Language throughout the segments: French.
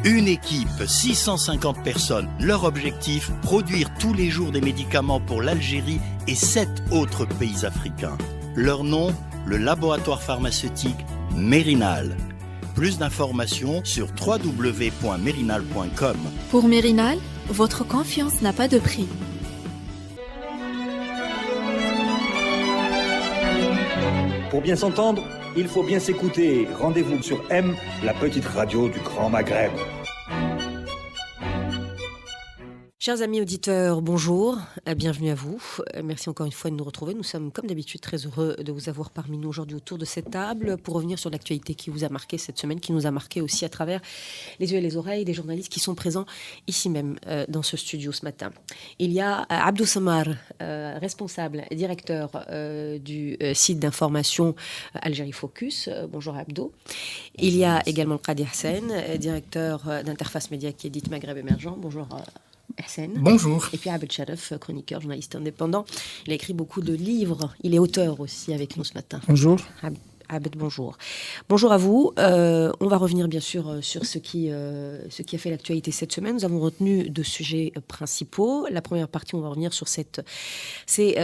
Une équipe, 650 personnes. Leur objectif, produire tous les jours des médicaments pour l'Algérie et 7 autres pays africains. Leur nom, le laboratoire pharmaceutique Mérinal. Plus d'informations sur www.mérinal.com. Pour Mérinal, votre confiance n'a pas de prix. Pour bien s'entendre, il faut bien s'écouter. Rendez-vous sur M, la petite radio du Grand Maghreb. Chers amis auditeurs, bonjour, bienvenue à vous. Merci encore une fois de nous retrouver. Nous sommes comme d'habitude très heureux de vous avoir parmi nous aujourd'hui autour de cette table pour revenir sur l'actualité qui vous a marqué cette semaine, qui nous a marqué aussi à travers les yeux et les oreilles des journalistes qui sont présents ici même dans ce studio ce matin. Il y a Abdou Samar, responsable, directeur du site d'information Algérie Focus. Bonjour Abdou. Il y a également Qadi Hussein, directeur d'interface média qui édite Maghreb Émergent. Bonjour Hussein. Bonjour. Et puis Abed Sharaf, chroniqueur, journaliste indépendant. Il a écrit beaucoup de livres. Il est auteur aussi avec nous ce matin. Bonjour. Abed, bonjour. Bonjour à vous. On va revenir bien sûr sur ce qui a fait l'actualité cette semaine. Nous avons retenu deux sujets principaux. La première partie, on va revenir sur ces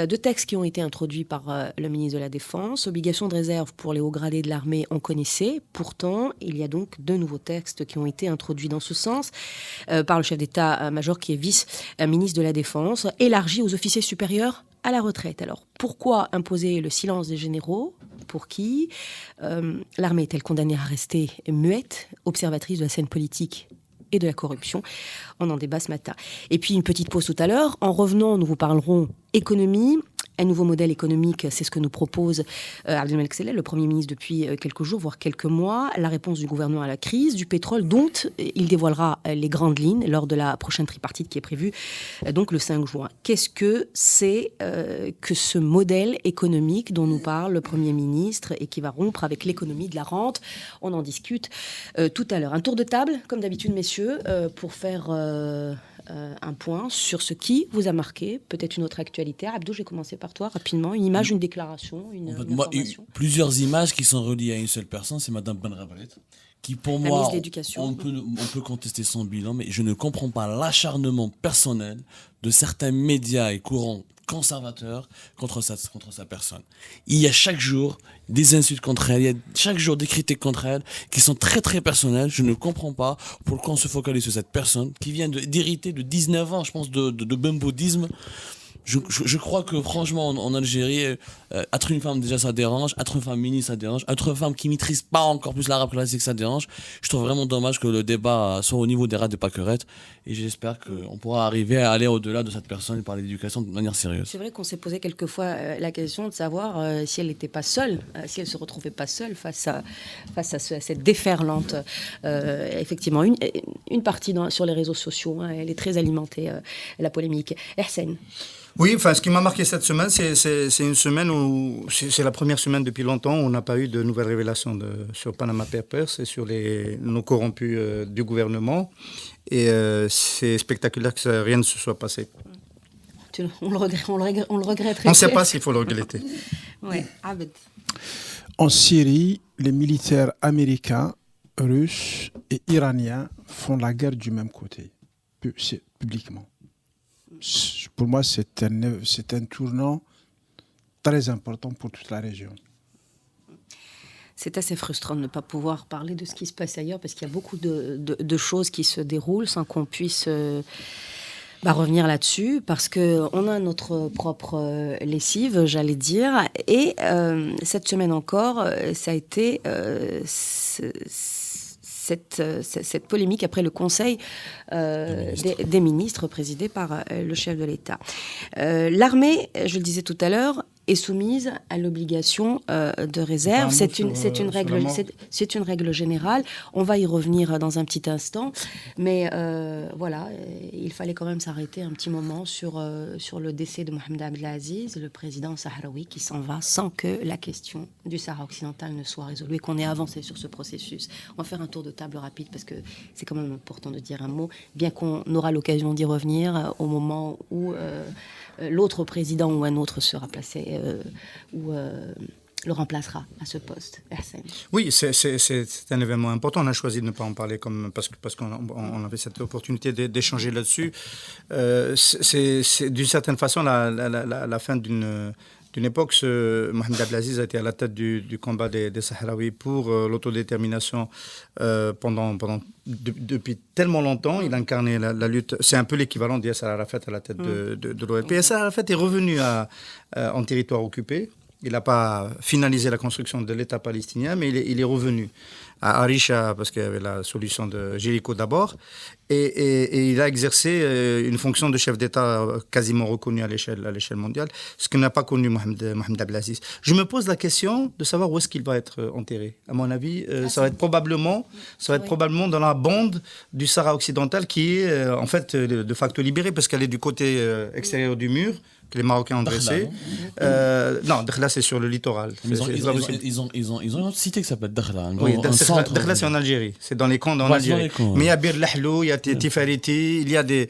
deux textes qui ont été introduits par le ministre de la Défense. Obligation de réserve pour les hauts gradés de l'armée, on connaissait. Pourtant, il y a donc deux nouveaux textes qui ont été introduits dans ce sens par le chef d'état-major qui est vice-ministre de la Défense, élargi aux officiers supérieurs à la retraite. Alors, pourquoi imposer le silence des généraux ? Pour qui ? L'armée est-elle condamnée à rester muette, observatrice de la scène politique et de la corruption ? On en débat ce matin. Et puis, une petite pause tout à l'heure. En revenant, nous vous parlerons économie. Un nouveau modèle économique, c'est ce que nous propose Abdelmalek Sellel, le Premier ministre, depuis quelques jours, voire quelques mois. La réponse du gouvernement à la crise du pétrole, dont il dévoilera les grandes lignes lors de la prochaine tripartite qui est prévue donc le 5 juin. Qu'est-ce que c'est que ce modèle économique dont nous parle le Premier ministre et qui va rompre avec l'économie de la rente ? On en discute tout à l'heure. Un tour de table, comme d'habitude, messieurs, pour faire un point sur ce qui vous a marqué, peut-être une autre actualité. Abdou, je vais commencer par toi, rapidement. Une image, une déclaration, une information. Plusieurs images qui sont reliées à une seule personne, c'est Madame Benrabret, qui pour moi, on peut contester son bilan, mais je ne comprends pas l'acharnement personnel de certains médias et courants conservateurs contre sa personne. Il y a chaque jour des insultes contre elle, il y a chaque jour des critiques contre elle qui sont très très personnelles. Je ne comprends pas pourquoi on se focalise sur cette personne qui vient d'hériter de 19 ans, je pense, de bimboudisme. Je crois que franchement en Algérie, être une femme déjà ça dérange, être une femme ministre ça dérange, être une femme qui maîtrise pas encore plus l'arabe classique ça dérange. Je trouve vraiment dommage que le débat soit au niveau des rats de pâquerettes et j'espère qu'on pourra arriver à aller au-delà de cette personne et parler d'éducation de manière sérieuse. C'est vrai qu'on s'est posé quelquefois la question de savoir si elle n'était pas seule, si elle se retrouvait pas seule face à cette déferlante. Effectivement, une partie sur les réseaux sociaux, elle est très alimentée, la polémique. Hussein. Oui, ce qui m'a marqué cette semaine, c'est une semaine où c'est la première semaine depuis longtemps où on n'a pas eu de nouvelles révélations sur Panama Papers et sur nos corrompus du gouvernement. Et c'est spectaculaire que rien ne se soit passé. On le regrette. On ne sait pas s'il faut le regretter. Ouais, Abed. En Syrie, les militaires américains, russes et iraniens font la guerre du même côté, publiquement. Pour moi, c'est un tournant très important pour toute la région. C'est assez frustrant de ne pas pouvoir parler de ce qui se passe ailleurs parce qu'il y a beaucoup de choses qui se déroulent sans qu'on puisse revenir là-dessus parce qu'on a notre propre lessive, j'allais dire. Et cette semaine encore, ça a été cette polémique après le Conseil des ministres présidé par le chef de l'État. L'armée, je le disais tout à l'heure, est soumise à l'obligation de réserve. C'est une règle générale. On va y revenir dans un petit instant. Mais voilà, il fallait quand même s'arrêter un petit moment sur le décès de Mohamed Abdelaziz, le président sahraoui, qui s'en va sans que la question du Sahara occidental ne soit résolue et qu'on ait avancé sur ce processus. On va faire un tour de table rapide parce que c'est quand même important de dire un mot, bien qu'on aura l'occasion d'y revenir au moment où l'autre président ou un autre sera placé ou le remplacera à ce poste, Hassan. Oui, c'est un événement important. On a choisi de ne pas en parler parce qu'on avait cette opportunité d'échanger là-dessus. C'est d'une certaine façon la fin d'une époque. Mohamed Abdelaziz a été à la tête du combat des Sahraouis pour l'autodétermination depuis tellement longtemps. Il a incarné la lutte. C'est un peu l'équivalent d'Yasser Arafat à la tête de l'OLP. Yasser Arafat est revenu en territoire occupé. Il n'a pas finalisé la construction de l'État palestinien, mais il est revenu à Arisha, parce qu'il y avait la solution de Jéricho d'abord, et il a exercé une fonction de chef d'État quasiment reconnue à l'échelle mondiale, ce que n'a pas connu Mohamed Abdelaziz. Je me pose la question de savoir où est-ce qu'il va être enterré. À mon avis, ça va être probablement dans la bande du Sahara occidental qui est en fait de facto libérée, parce qu'elle est du côté extérieur du mur, que les Marocains ont dressé. Non, Dakhla, c'est sur le littoral. Ils ont une cité qui s'appelle Dakhla. Oui, Dakhla, c'est en Algérie. C'est dans les camps en Algérie. Mais il y a Bir Lahlou, il y a Tifariti, il y a des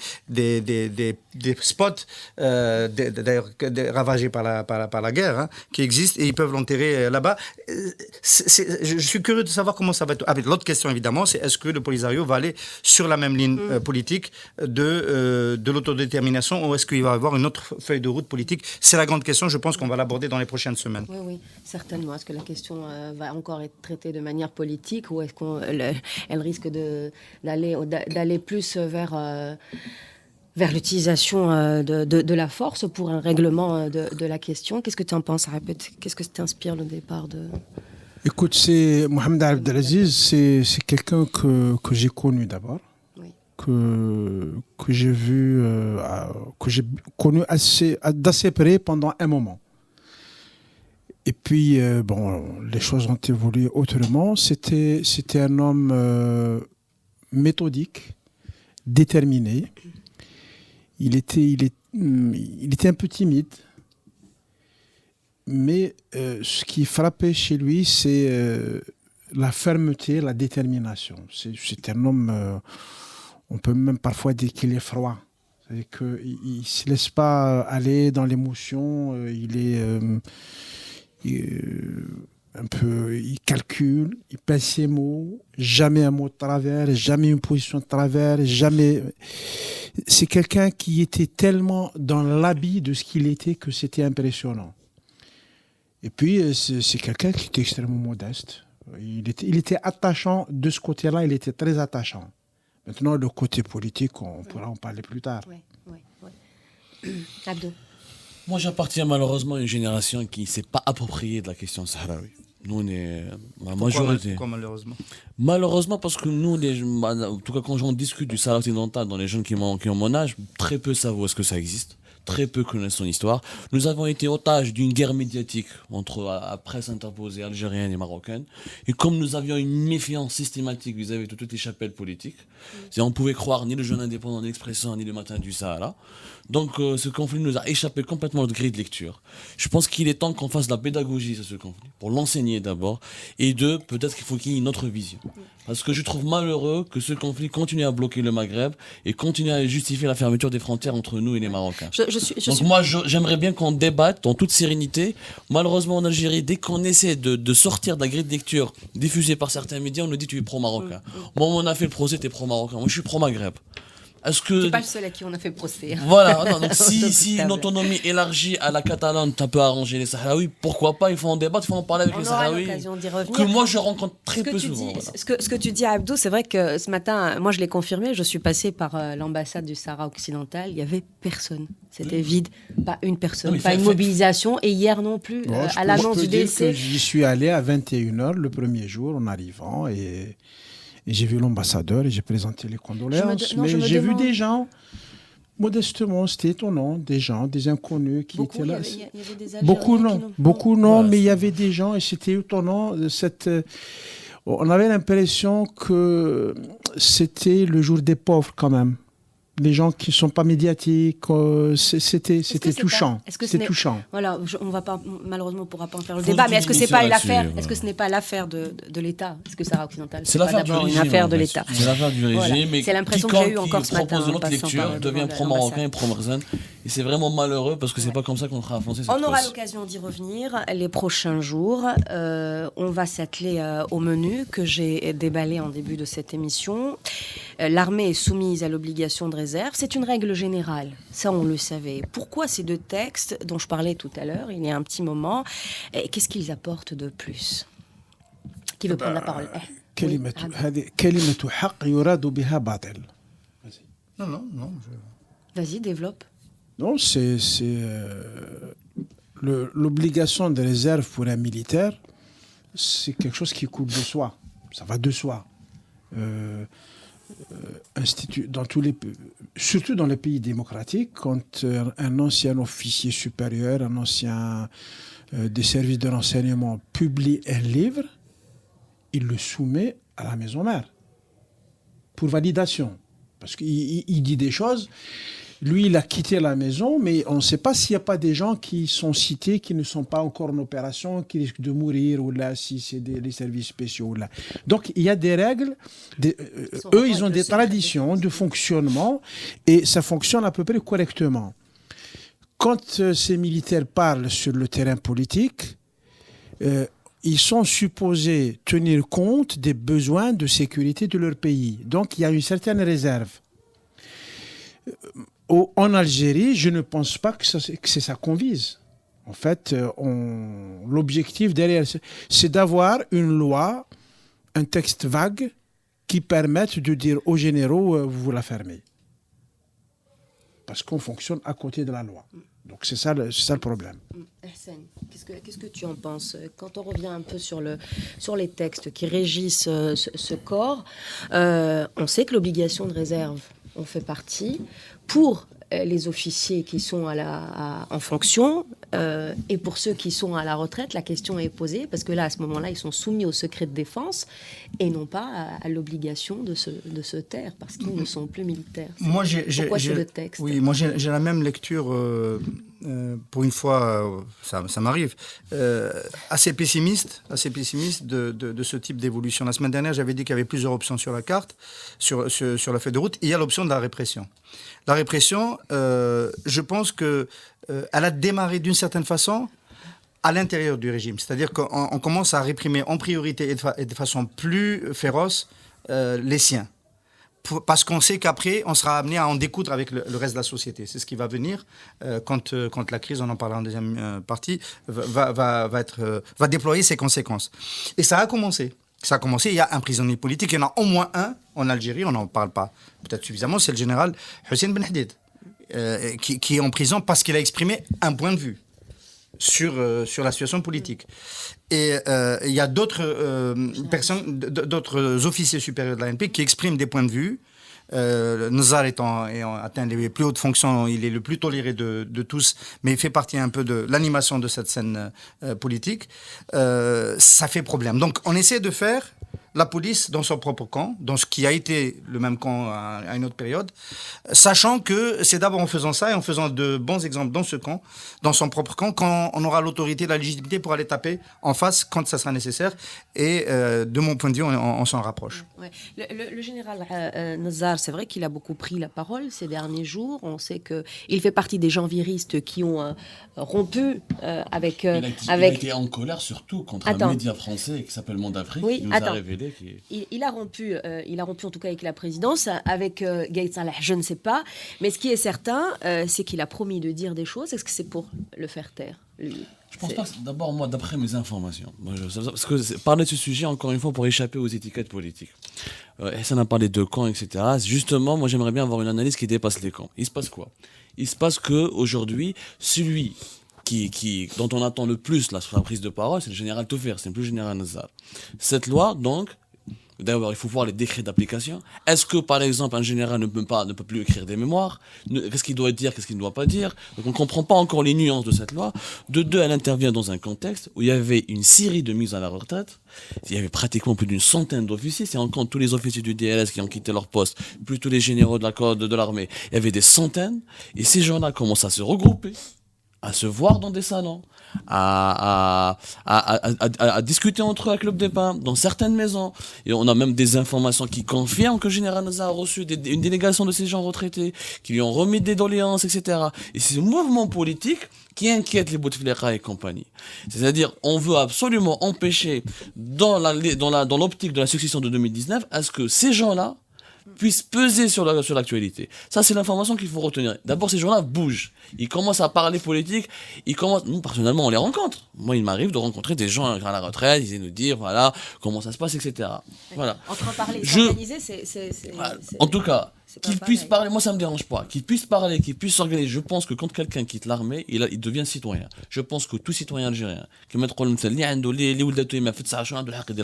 spots, d'ailleurs ravagés par la guerre, qui existent, et ils peuvent l'enterrer là-bas. Je suis curieux de savoir comment ça va être. L'autre question, évidemment, c'est est-ce que le Polisario va aller sur la même ligne politique de l'autodétermination, ou est-ce qu'il va y avoir une autre feuille de route politique? C'est la grande question. Je pense qu'on va l'aborder dans les prochaines semaines. Oui, certainement. Est-ce que la question va encore être traitée de manière politique, ou est-ce qu'elle risque d'aller plus vers l'utilisation de la force pour un règlement de la question? Qu'est-ce que tu en penses, Abed? Qu'est-ce que t'inspire le départ de... Écoute, c'est Mohamed Abdelaziz, c'est quelqu'un que j'ai connu d'abord. Que j'ai vu, que j'ai connu d'assez près pendant un moment. Et puis, les choses ont évolué autrement. C'était un homme méthodique, déterminé. Il était un peu timide. Mais ce qui frappait chez lui, c'est la fermeté, la détermination. C'est un homme... on peut même parfois dire qu'il est froid. C'est-à-dire qu'il ne se laisse pas aller dans l'émotion. Il calcule, il pèse ses mots. Jamais un mot de travers, jamais une position de travers, jamais... C'est quelqu'un qui était tellement dans l'habit de ce qu'il était que c'était impressionnant. Et puis, c'est quelqu'un qui était extrêmement modeste. Il était attachant de ce côté-là, il était très attachant. Maintenant, le côté politique, on pourra en parler plus tard. Oui. Abdo. Moi, j'appartiens malheureusement à une génération qui ne s'est pas appropriée de la question sahraoui. Nous, on est la majorité. Pourquoi malheureusement? Malheureusement, parce que nous, en tout cas, quand on discute du Sahara occidental dans les jeunes qui ont mon âge, très peu savent où est-ce que ça existe. Très peu connaissent son histoire. Nous avons été otages d'une guerre médiatique entre la presse interposée algérienne et marocaine. Et comme nous avions une méfiance systématique vis-à-vis de toutes les chapelles politiques, on ne pouvait croire ni le Jeune Indépendant d'Expression, ni le Matin du Sahara. Donc ce conflit nous a échappé complètement à notre grille de lecture. Je pense qu'il est temps qu'on fasse de la pédagogie sur ce conflit, pour l'enseigner d'abord, et peut-être qu'il faut qu'il y ait une autre vision. Parce que je trouve malheureux que ce conflit continue à bloquer le Maghreb et continue à justifier la fermeture des frontières entre nous et les Marocains. Moi, j'aimerais bien qu'on débatte en toute sérénité. Malheureusement, en Algérie, dès qu'on essaie de sortir de la grille de lecture diffusée par certains médias, on nous dit tu es pro-marocain. Moi, on a fait le procès, tu es pro-marocain. Moi, je suis pro-Maghreb. Tu n'es pas le seul à qui on a fait procès. Voilà, donc si une autonomie élargie à la Catalane, ça peut arranger les Sahraouis, pourquoi pas? Il faut en débattre, il faut en parler avec les Sahraouis. Que moi je rencontre très peu souvent. Ce que tu dis, Abdou, c'est vrai que ce matin, moi je l'ai confirmé, je suis passée par l'ambassade du Sahara occidental, il n'y avait personne. C'était vide, pas une personne, pas une mobilisation, et hier non plus, à l'annonce du décès. J'y suis allé à 21h le premier jour en arrivant, et j'ai vu l'ambassadeur et j'ai présenté les condoléances. Mais j'ai vu des gens, modestement, c'était étonnant, des inconnus qui étaient là. Il y avait des Beaucoup non, mais il y avait des gens et c'était étonnant. On avait l'impression que c'était le jour des pauvres quand même. Les gens qui ne sont pas médiatiques, c'était touchant. C'était touchant. Voilà, on va pas, malheureusement, on ne pourra pas en faire le débat, mais est-ce que c'est pas l'affaire? Est-ce que ce n'est pas l'affaire de l'État? Est-ce que Sahara occidental, c'est pas d'abord une affaire de l'État? C'est l'affaire du régime. C'est l'impression que j'ai eue encore ce matin. Propose une autre lecture, devient pro-marocain et pro-marzane. Et c'est vraiment malheureux parce que c'est pas comme ça qu'on fera avancer cette cause. On aura l'occasion d'y revenir les prochains jours. On va s'atteler au menu que j'ai déballé en début de cette émission. L'armée est soumise à l'obligation de réserve. C'est une règle générale. Ça, on le savait. Pourquoi ces deux textes dont je parlais tout à l'heure, il y a un petit moment, qu'est-ce qu'ils apportent de plus? Qui veut prendre la parole? Non. Vas-y, développe. Non, c'est l'obligation de réserve pour un militaire, c'est quelque chose qui coule de soi. Ça va de soi. Surtout dans les pays démocratiques, quand un ancien officier supérieur, un ancien des services de renseignement publie un livre, il le soumet à la maison mère pour validation. Parce qu'il dit des choses. Lui, il a quitté la maison, mais on ne sait pas s'il n'y a pas des gens qui sont cités, qui ne sont pas encore en opération, qui risquent de mourir, ou là, si c'est les services spéciaux. Là. Donc, il y a des règles. Eux, ils ont des traditions de fonctionnement, et ça fonctionne à peu près correctement. Quand ces militaires parlent sur le terrain politique, ils sont supposés tenir compte des besoins de sécurité de leur pays. Donc, il y a une certaine réserve. En Algérie, je ne pense pas que c'est ça qu'on vise. En fait, l'objectif derrière, c'est d'avoir une loi, un texte vague qui permette de dire aux généraux, vous la fermez. Parce qu'on fonctionne à côté de la loi. Donc c'est ça le problème. Hassan, qu'est-ce que tu en penses? Quand on revient un peu sur les textes qui régissent ce corps, on sait que l'obligation de réserve en fait partie pour les officiers qui sont en fonction et pour ceux qui sont à la retraite, la question est posée parce que là, à ce moment-là, ils sont soumis au secret de défense et non pas à l'obligation de se taire parce qu'ils ne sont plus militaires. Pourquoi ces deux textes? Oui, moi j'ai la même lecture, pour une fois, ça m'arrive, assez pessimiste de ce type d'évolution. La semaine dernière, j'avais dit qu'il y avait plusieurs options sur la carte, sur la feuille de route. Il y a l'option de la répression. La répression, je pense qu'elle a démarré d'une certaine façon à l'intérieur du régime. C'est-à-dire qu'on commence à réprimer en priorité et de façon plus féroce les siens. Parce qu'on sait qu'après, on sera amené à en découdre avec le reste de la société. C'est ce qui va venir quand la crise, on en parlera en deuxième partie, va déployer ses conséquences. Et ça a commencé. Il y a un prisonnier politique, il y en a au moins un en Algérie, on n'en parle pas peut-être suffisamment, c'est le général Hussein Ben Hadid, qui est en prison parce qu'il a exprimé un point de vue sur la situation politique. Et il y a d'autres personnes, d'autres officiers supérieurs de l'ANP qui expriment des points de vue. Nazar ayant atteint les plus hautes fonctions, il est le plus toléré de tous, mais il fait partie un peu de l'animation de cette scène politique. Ça fait problème. Donc on essaie de faire la police dans son propre camp, dans ce qui a été le même camp à une autre période, sachant que c'est d'abord en faisant ça et en faisant de bons exemples dans ce camp, dans son propre camp, quand on aura l'autorité, la légitimité pour aller taper en face quand ça sera nécessaire. Et de mon point de vue, on s'en rapproche. Ouais. Le général Nazar, c'est vrai qu'il a beaucoup pris la parole ces derniers jours. On sait qu'il fait partie des gens viristes qui ont rompu avec... Il a été en colère surtout contre un média français qui s'appelle Monde Afrique, qui nous a révélé. Il a rompu en tout cas avec la présidence, avec Gaït Salah, je ne sais pas. Mais ce qui est certain, c'est qu'il a promis de dire des choses. Est-ce que c'est pour le faire taire, lui? Je pense pas. D'abord, moi, d'après mes informations, parce que parler de ce sujet, encore une fois, pour échapper aux étiquettes politiques. Ça n'a parlé de camps, etc. Justement, moi, j'aimerais bien avoir une analyse qui dépasse les camps. Il se passe quoi? Il se passe que aujourd'hui, celui dont on attend le plus la prise de parole, c'est le général Toffer, c'est plus le général Nazar. Cette loi, donc, d'ailleurs, il faut voir les décrets d'application. Est-ce que, par exemple, un général ne peut plus écrire des mémoires? Qu'est-ce qu'il doit dire, qu'est-ce qu'il ne doit pas dire? Donc, on ne comprend pas encore les nuances de cette loi. De deux, elle intervient dans un contexte où il y avait une série de mises à la retraite. Il y avait pratiquement plus d'une centaine d'officiers. Si on compte tous les officiers du DLS qui ont quitté leur poste, plus tous les généraux de l'armée, il y avait des centaines. Et ces gens-là commencent à se regrouper à se voir dans des salons, à discuter entre eux à Club des Pins, dans certaines maisons. Et on a même des informations qui confirment que le général Nazar a reçu une délégation de ces gens retraités, qui lui ont remis des doléances, etc. Et c'est ce mouvement politique qui inquiète les Bouteflika et compagnie. C'est-à-dire, on veut absolument empêcher, dans l'optique de la succession de 2019, à ce que ces gens-là puissent peser sur l'actualité. Ça, c'est l'information qu'il faut retenir. D'abord, ces gens-là bougent. Ils commencent à parler politique. Nous, personnellement, on les rencontre. Moi, il m'arrive de rencontrer des gens à la retraite. Ils viennent nous dire, voilà, comment ça se passe, etc. Voilà. Entre en parler, s'organiser, c'est... En tout cas, qu'ils puissent parler, moi ça me dérange pas, qu'ils puissent parler, qu'ils puissent s'organiser. Je pense que quand quelqu'un quitte l'armée, il devient citoyen. Je pense que tout citoyen algérien qui met la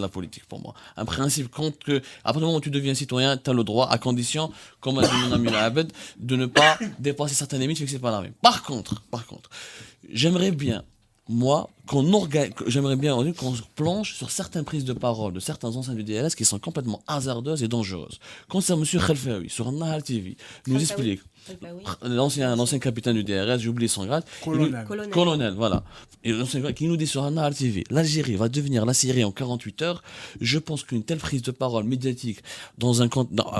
politique pour moi. Un principe compte que à partir du moment où tu deviens citoyen, tu as le droit, à condition, comme a dit mon ami Abed, de ne pas dépasser certaines limites fixées par l'armée. Par contre, j'aimerais bien qu'on se plonge sur certaines prises de parole de certains anciens du DRS qui sont complètement hasardeuses et dangereuses. Quand c'est M. Khelfaoui sur Nahar TV nous explique, l'ancien capitaine du DRS, j'ai oublié son grade, colonel, voilà, et qui nous dit sur Nahar TV, l'Algérie va devenir la Syrie en 48 heures. Je pense qu'une telle prise de parole médiatique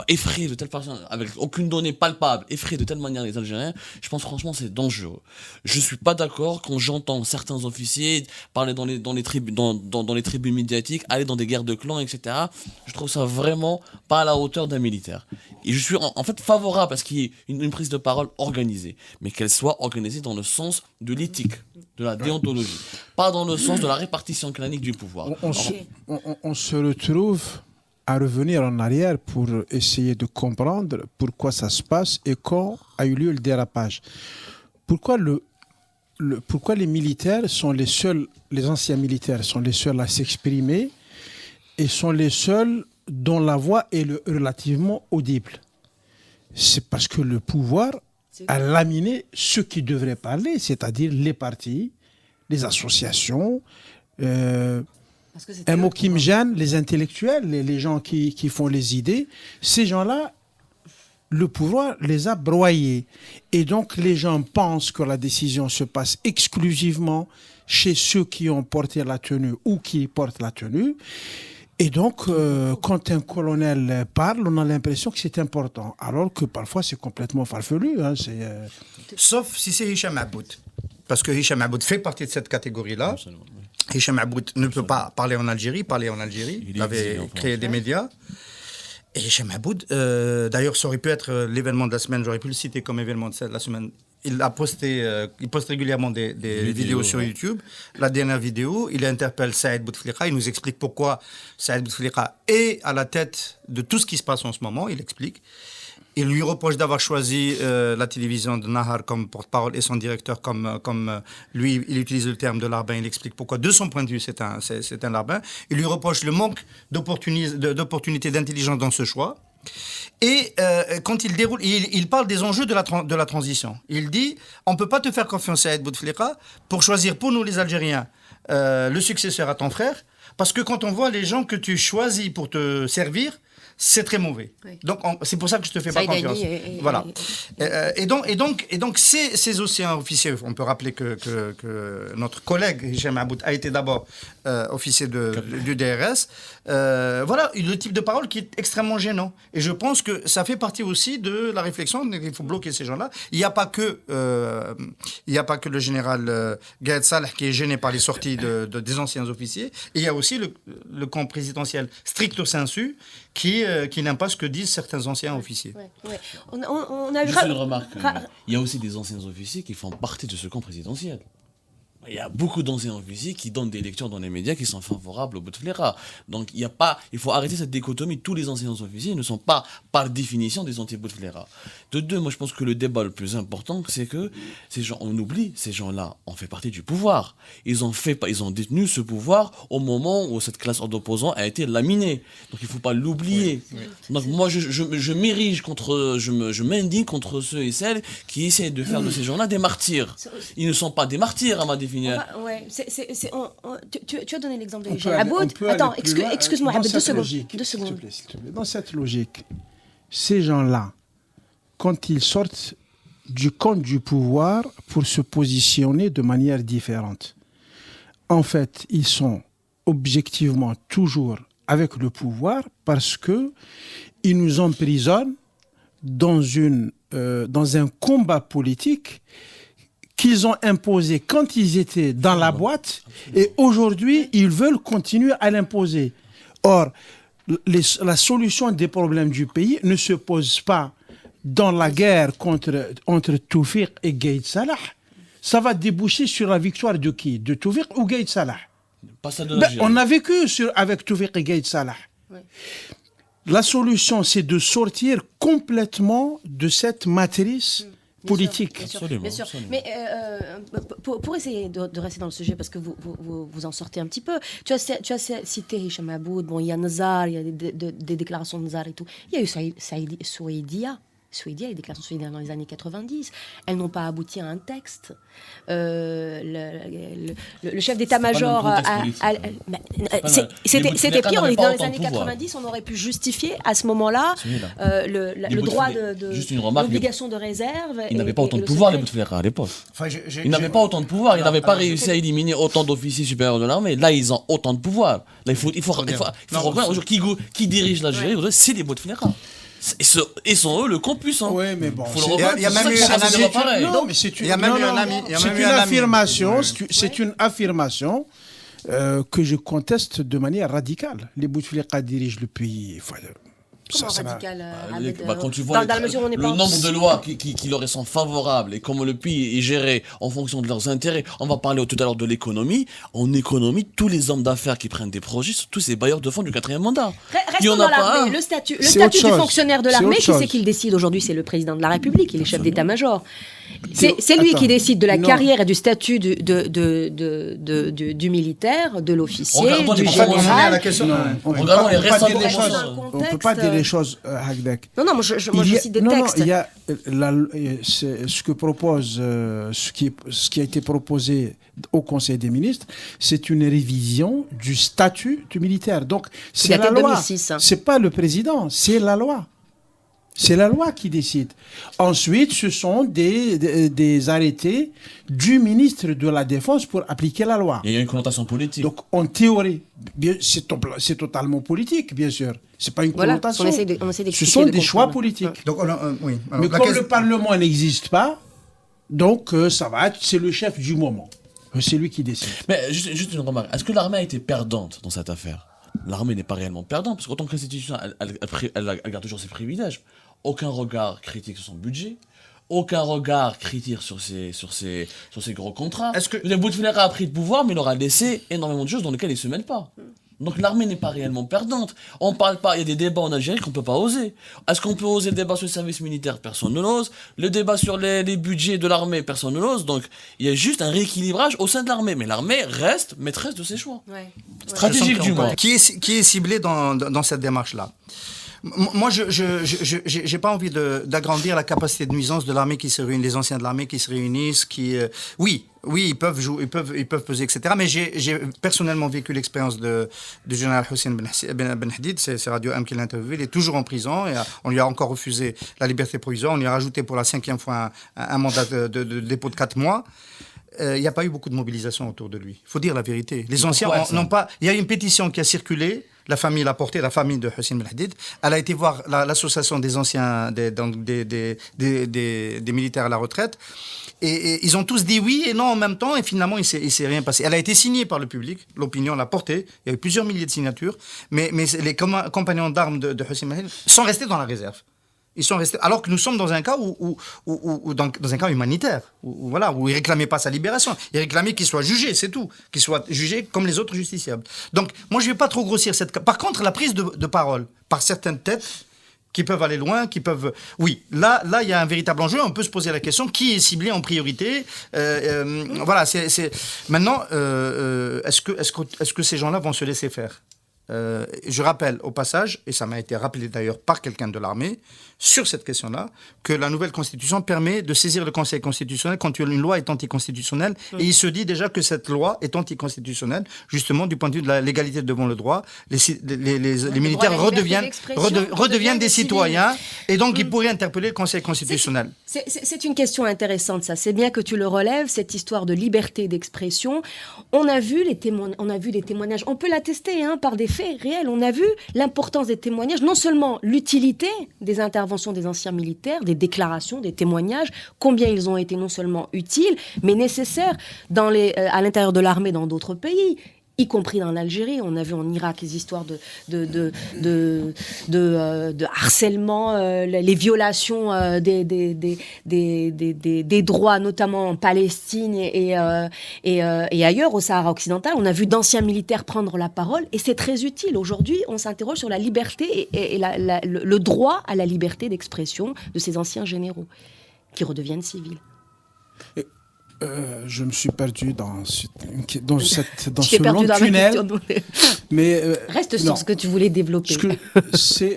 effraie de telle façon, avec aucune donnée palpable, effraie de telle manière les Algériens, je pense franchement c'est dangereux. Je suis pas d'accord quand j'entends certains officiers parler dans les tribunes médiatiques, aller dans des guerres de clans, etc. Je trouve ça vraiment pas à la hauteur d'un militaire. Et je suis en fait favorable à ce qu'il y ait une prise de parole organisée, mais qu'elle soit organisée dans le sens de l'éthique, de la déontologie, pas dans le sens de la répartition clanique du pouvoir. On se retrouve à revenir en arrière pour essayer de comprendre pourquoi ça se passe et quand a eu lieu le dérapage. Pourquoi les militaires sont les anciens militaires sont les seuls à s'exprimer et sont les seuls dont la voix est relativement audible? C'est parce que le pouvoir a laminé ceux qui devraient parler, c'est-à-dire les partis, les associations, un mot qui me gêne, les intellectuels, les gens qui font les idées. Ces gens-là, le pouvoir les a broyés. Et donc, les gens pensent que la décision se passe exclusivement chez ceux qui ont porté la tenue ou qui portent la tenue. Et donc, quand un colonel parle, on a l'impression que c'est important. Alors que parfois, c'est complètement farfelu. Sauf si c'est Hicham Aboud. Parce que Hicham Aboud fait partie de cette catégorie-là. Hicham Aboud ne peut pas parler en Algérie. Il avait créé des médias. Et Hicham Aboud, d'ailleurs, ça aurait pu être l'événement de la semaine, j'aurais pu le citer comme événement de la semaine. Il poste régulièrement des vidéos sur YouTube. La dernière vidéo, il interpelle Saïd Bouteflika. Il nous explique pourquoi Saïd Bouteflika est à la tête de tout ce qui se passe en ce moment. Il explique. Il lui reproche d'avoir choisi la télévision de Nahar comme porte-parole et son directeur comme lui, il utilise le terme de larbin. Il explique pourquoi, de son point de vue, c'est un larbin. Il lui reproche le manque d'opportunité, d'intelligence dans ce choix. Et quand il parle des enjeux de la transition. Il dit, on ne peut pas te faire confiance à Saïd Bouteflika pour choisir pour nous les Algériens le successeur à ton frère, parce que quand on voit les gens que tu choisis pour te servir, c'est très mauvais. Oui. Donc, c'est pour ça que je te fais pas confiance. Voilà. Et donc, ces anciens officiers, on peut rappeler que notre collègue Hicham Aboud a été d'abord officier du DRS. Voilà, le type de parole qui est extrêmement gênant. Et je pense que ça fait partie aussi de la réflexion. Il faut bloquer ces gens-là. Il n'y a pas que le général Gaël Saleh qui est gêné par les sorties des anciens officiers. Et il y a aussi le camp présidentiel stricto sensu qui n'aime pas ce que disent certains anciens officiers. Ouais. On a juste une remarque. Il y a aussi des anciens officiers qui font partie de ce camp présidentiel. Il y a beaucoup d'anciens officiers qui donnent des lectures dans les médias qui sont favorables au Bouteflika. Donc il faut arrêter cette dichotomie. Tous les anciens officiers ne sont pas par définition des anti-Bouteflika. De deux, moi je pense que le débat le plus important, c'est que on oublie, ces gens-là ont fait partie du pouvoir. Ils ont détenu ce pouvoir au moment où cette classe d'opposants a été laminée. Donc il ne faut pas l'oublier. Oui. Donc moi je m'érige je m'indigne contre ceux et celles qui essaient de faire de ces gens-là des martyrs. Ils ne sont pas des martyrs à ma définition. Tu as donné l'exemple de Hicham Aboud. Attends, excuse-moi, Aboud, 2 secondes. S'il te plaît. Dans cette logique, ces gens-là, quand ils sortent du camp du pouvoir pour se positionner de manière différente. En fait, ils sont objectivement toujours avec le pouvoir parce que ils nous emprisonnent dans un combat politique qu'ils ont imposé quand ils étaient dans la boîte et aujourd'hui, ils veulent continuer à l'imposer. Or, la solution des problèmes du pays ne se pose pas dans la guerre entre Toufiq et Gaïd Salah. Ça va déboucher sur la victoire de qui? De Toufiq ou Gaïd Salah? On a vécu avec Toufiq et Gaïd Salah. Ouais. La solution, c'est de sortir complètement de cette matrice politique. Bien sûr. Mais pour essayer de rester dans le sujet, parce que vous en sortez un petit peu, tu as cité Hicham Aboud, bon, il y a Nazar, il y a des déclarations de Nazar et tout. Il y a eu Souaidia, les déclarations Souaidia dans les années 90. Elles n'ont pas abouti à un texte. Le chef d'état-major... C'était pire, dans les années 90, on aurait pu justifier à ce moment-là le droit l'obligation de réserve. Ils n'avaient pas autant de pouvoir, les Bouteflika, à l'époque. Ils n'avaient pas autant de pouvoir, ils n'avaient pas réussi à éliminer autant d'officiers supérieurs de l'armée. Là, ils ont autant de pouvoir. Là, il faut reconnaître qui dirige l'Algérie, c'est les Bouteflika. Et sont eux le campus. Oui, mais bon. Il y a même eu un ami. Non, mais c'est une affirmation que je conteste de manière radicale. Les Bouteflika dirigent le pays. Comment radical quand tu vois le nombre de lois qui leur sont favorables et comment le pays est géré en fonction de leurs intérêts. On va parler tout à l'heure de l'économie. En économie, tous les hommes d'affaires qui prennent des projets sont tous ces bailleurs de fonds du 4e mandat. Restons dans l'armée. Le statut du fonctionnaire de l'armée, qui c'est qui le décide aujourd'hui? C'est le président de la République, il est chef d'état-major. C'est lui qui décide de la carrière et du statut du militaire, de l'officier, du général. On ne peut pas dire les choses, Hagdek. Non, moi je cite des textes. Il y a ce qui a été proposé au Conseil des ministres, c'est une révision du statut du militaire. Donc, c'est la loi. 2006, hein. C'est pas le président, c'est la loi. C'est la loi qui décide. Ensuite, ce sont des arrêtés du ministre de la Défense pour appliquer la loi. Il y a une connotation politique. Donc, en théorie, c'est totalement politique, bien sûr. C'est pas une connotation. Ce sont des choix politiques. Donc, mais comme le Parlement n'existe pas, donc c'est le chef du moment. C'est lui qui décide. Mais juste une remarque. Est-ce que l'armée a été perdante dans cette affaire? L'armée n'est pas réellement perdante, parce qu'autant qu'institution, elle garde toujours ses privilèges. Aucun regard critique sur son budget, aucun regard critique sur ses gros contrats. Le Bouteflika a pris le pouvoir, mais il aura laissé énormément de choses dans lesquelles il ne se mêle pas. Donc l'armée n'est pas réellement perdante. On parle pas, il y a des débats en Algérie qu'on ne peut pas oser. Est-ce qu'on peut oser le débat sur le service militaire? Personne ne l'ose. Le débat sur les budgets de l'armée, personne ne l'ose. Donc il y a juste un rééquilibrage au sein de l'armée. Mais l'armée reste maîtresse de ses choix. Stratégique du moins. Qui est ciblé dans cette démarche-là? Moi, je n'ai pas envie d'agrandir la capacité de nuisance de l'armée qui se réunit, les anciens de l'armée qui se réunissent, oui, ils peuvent jouer, ils peuvent peser, etc. Mais j'ai personnellement vécu l'expérience du général Hussein Ben Hadid, c'est Radio M qui l'a interviewé, il est toujours en prison, et on lui a encore refusé la liberté provisoire, on lui a rajouté pour la 5e fois un mandat de dépôt de 4 mois. Il n'y a pas eu beaucoup de mobilisation autour de lui. Il faut dire la vérité. Les anciens n'ont pas... Il y a une pétition qui a circulé, la famille l'a portée, la famille de Hussein Ben Hadid. Elle a été voir l'association des anciens, des militaires à la retraite. Et ils ont tous dit oui et non en même temps, et finalement, il ne s'est rien passé. Elle a été signée par le public, l'opinion l'a portée, il y a eu plusieurs milliers de signatures, mais les compagnons d'armes de Hussein Ben Hadid sont restés dans la réserve. Ils sont restés, alors que nous sommes dans un cas dans un cas humanitaire, où il réclamait pas sa libération, il réclamait qu'il soit jugé, c'est tout, qu'il soit jugé comme les autres justiciables. Donc, moi, je vais pas trop grossir cette. Par contre, la prise de parole par certaines têtes qui peuvent aller loin, qui peuvent. Oui, là, il y a un véritable enjeu. On peut se poser la question qui est ciblé en priorité. Voilà, c'est maintenant. Est-ce que ces gens-là vont se laisser faire? Je rappelle au passage, et ça m'a été rappelé d'ailleurs par quelqu'un de l'armée, sur cette question-là, que la nouvelle constitution permet de saisir le Conseil constitutionnel quand une loi est anticonstitutionnelle. Et il se dit déjà que cette loi est anticonstitutionnelle, justement du point de vue de la légalité devant le droit. Les militaires redeviennent des citoyens, et donc ils pourraient interpeller le Conseil constitutionnel. C'est une question intéressante, ça. C'est bien que tu le relèves, cette histoire de liberté d'expression. On a vu des témoignages, on peut l'attester par des faits réels. On a vu l'importance des témoignages, non seulement l'utilité des interventions des anciens militaires, des déclarations, des témoignages, combien ils ont été non seulement utiles, mais nécessaires à l'intérieur de l'armée dans d'autres pays, y compris dans l'Algérie. On a vu en Irak les histoires de harcèlement, les violations des droits, notamment en Palestine et ailleurs, au Sahara occidental. On a vu d'anciens militaires prendre la parole, et c'est très utile. Aujourd'hui, on s'interroge sur la liberté et le droit à la liberté d'expression de ces anciens généraux qui redeviennent civils. Je me suis perdu dans ce long tunnel. Mais reste sur ce que tu voulais développer. C'est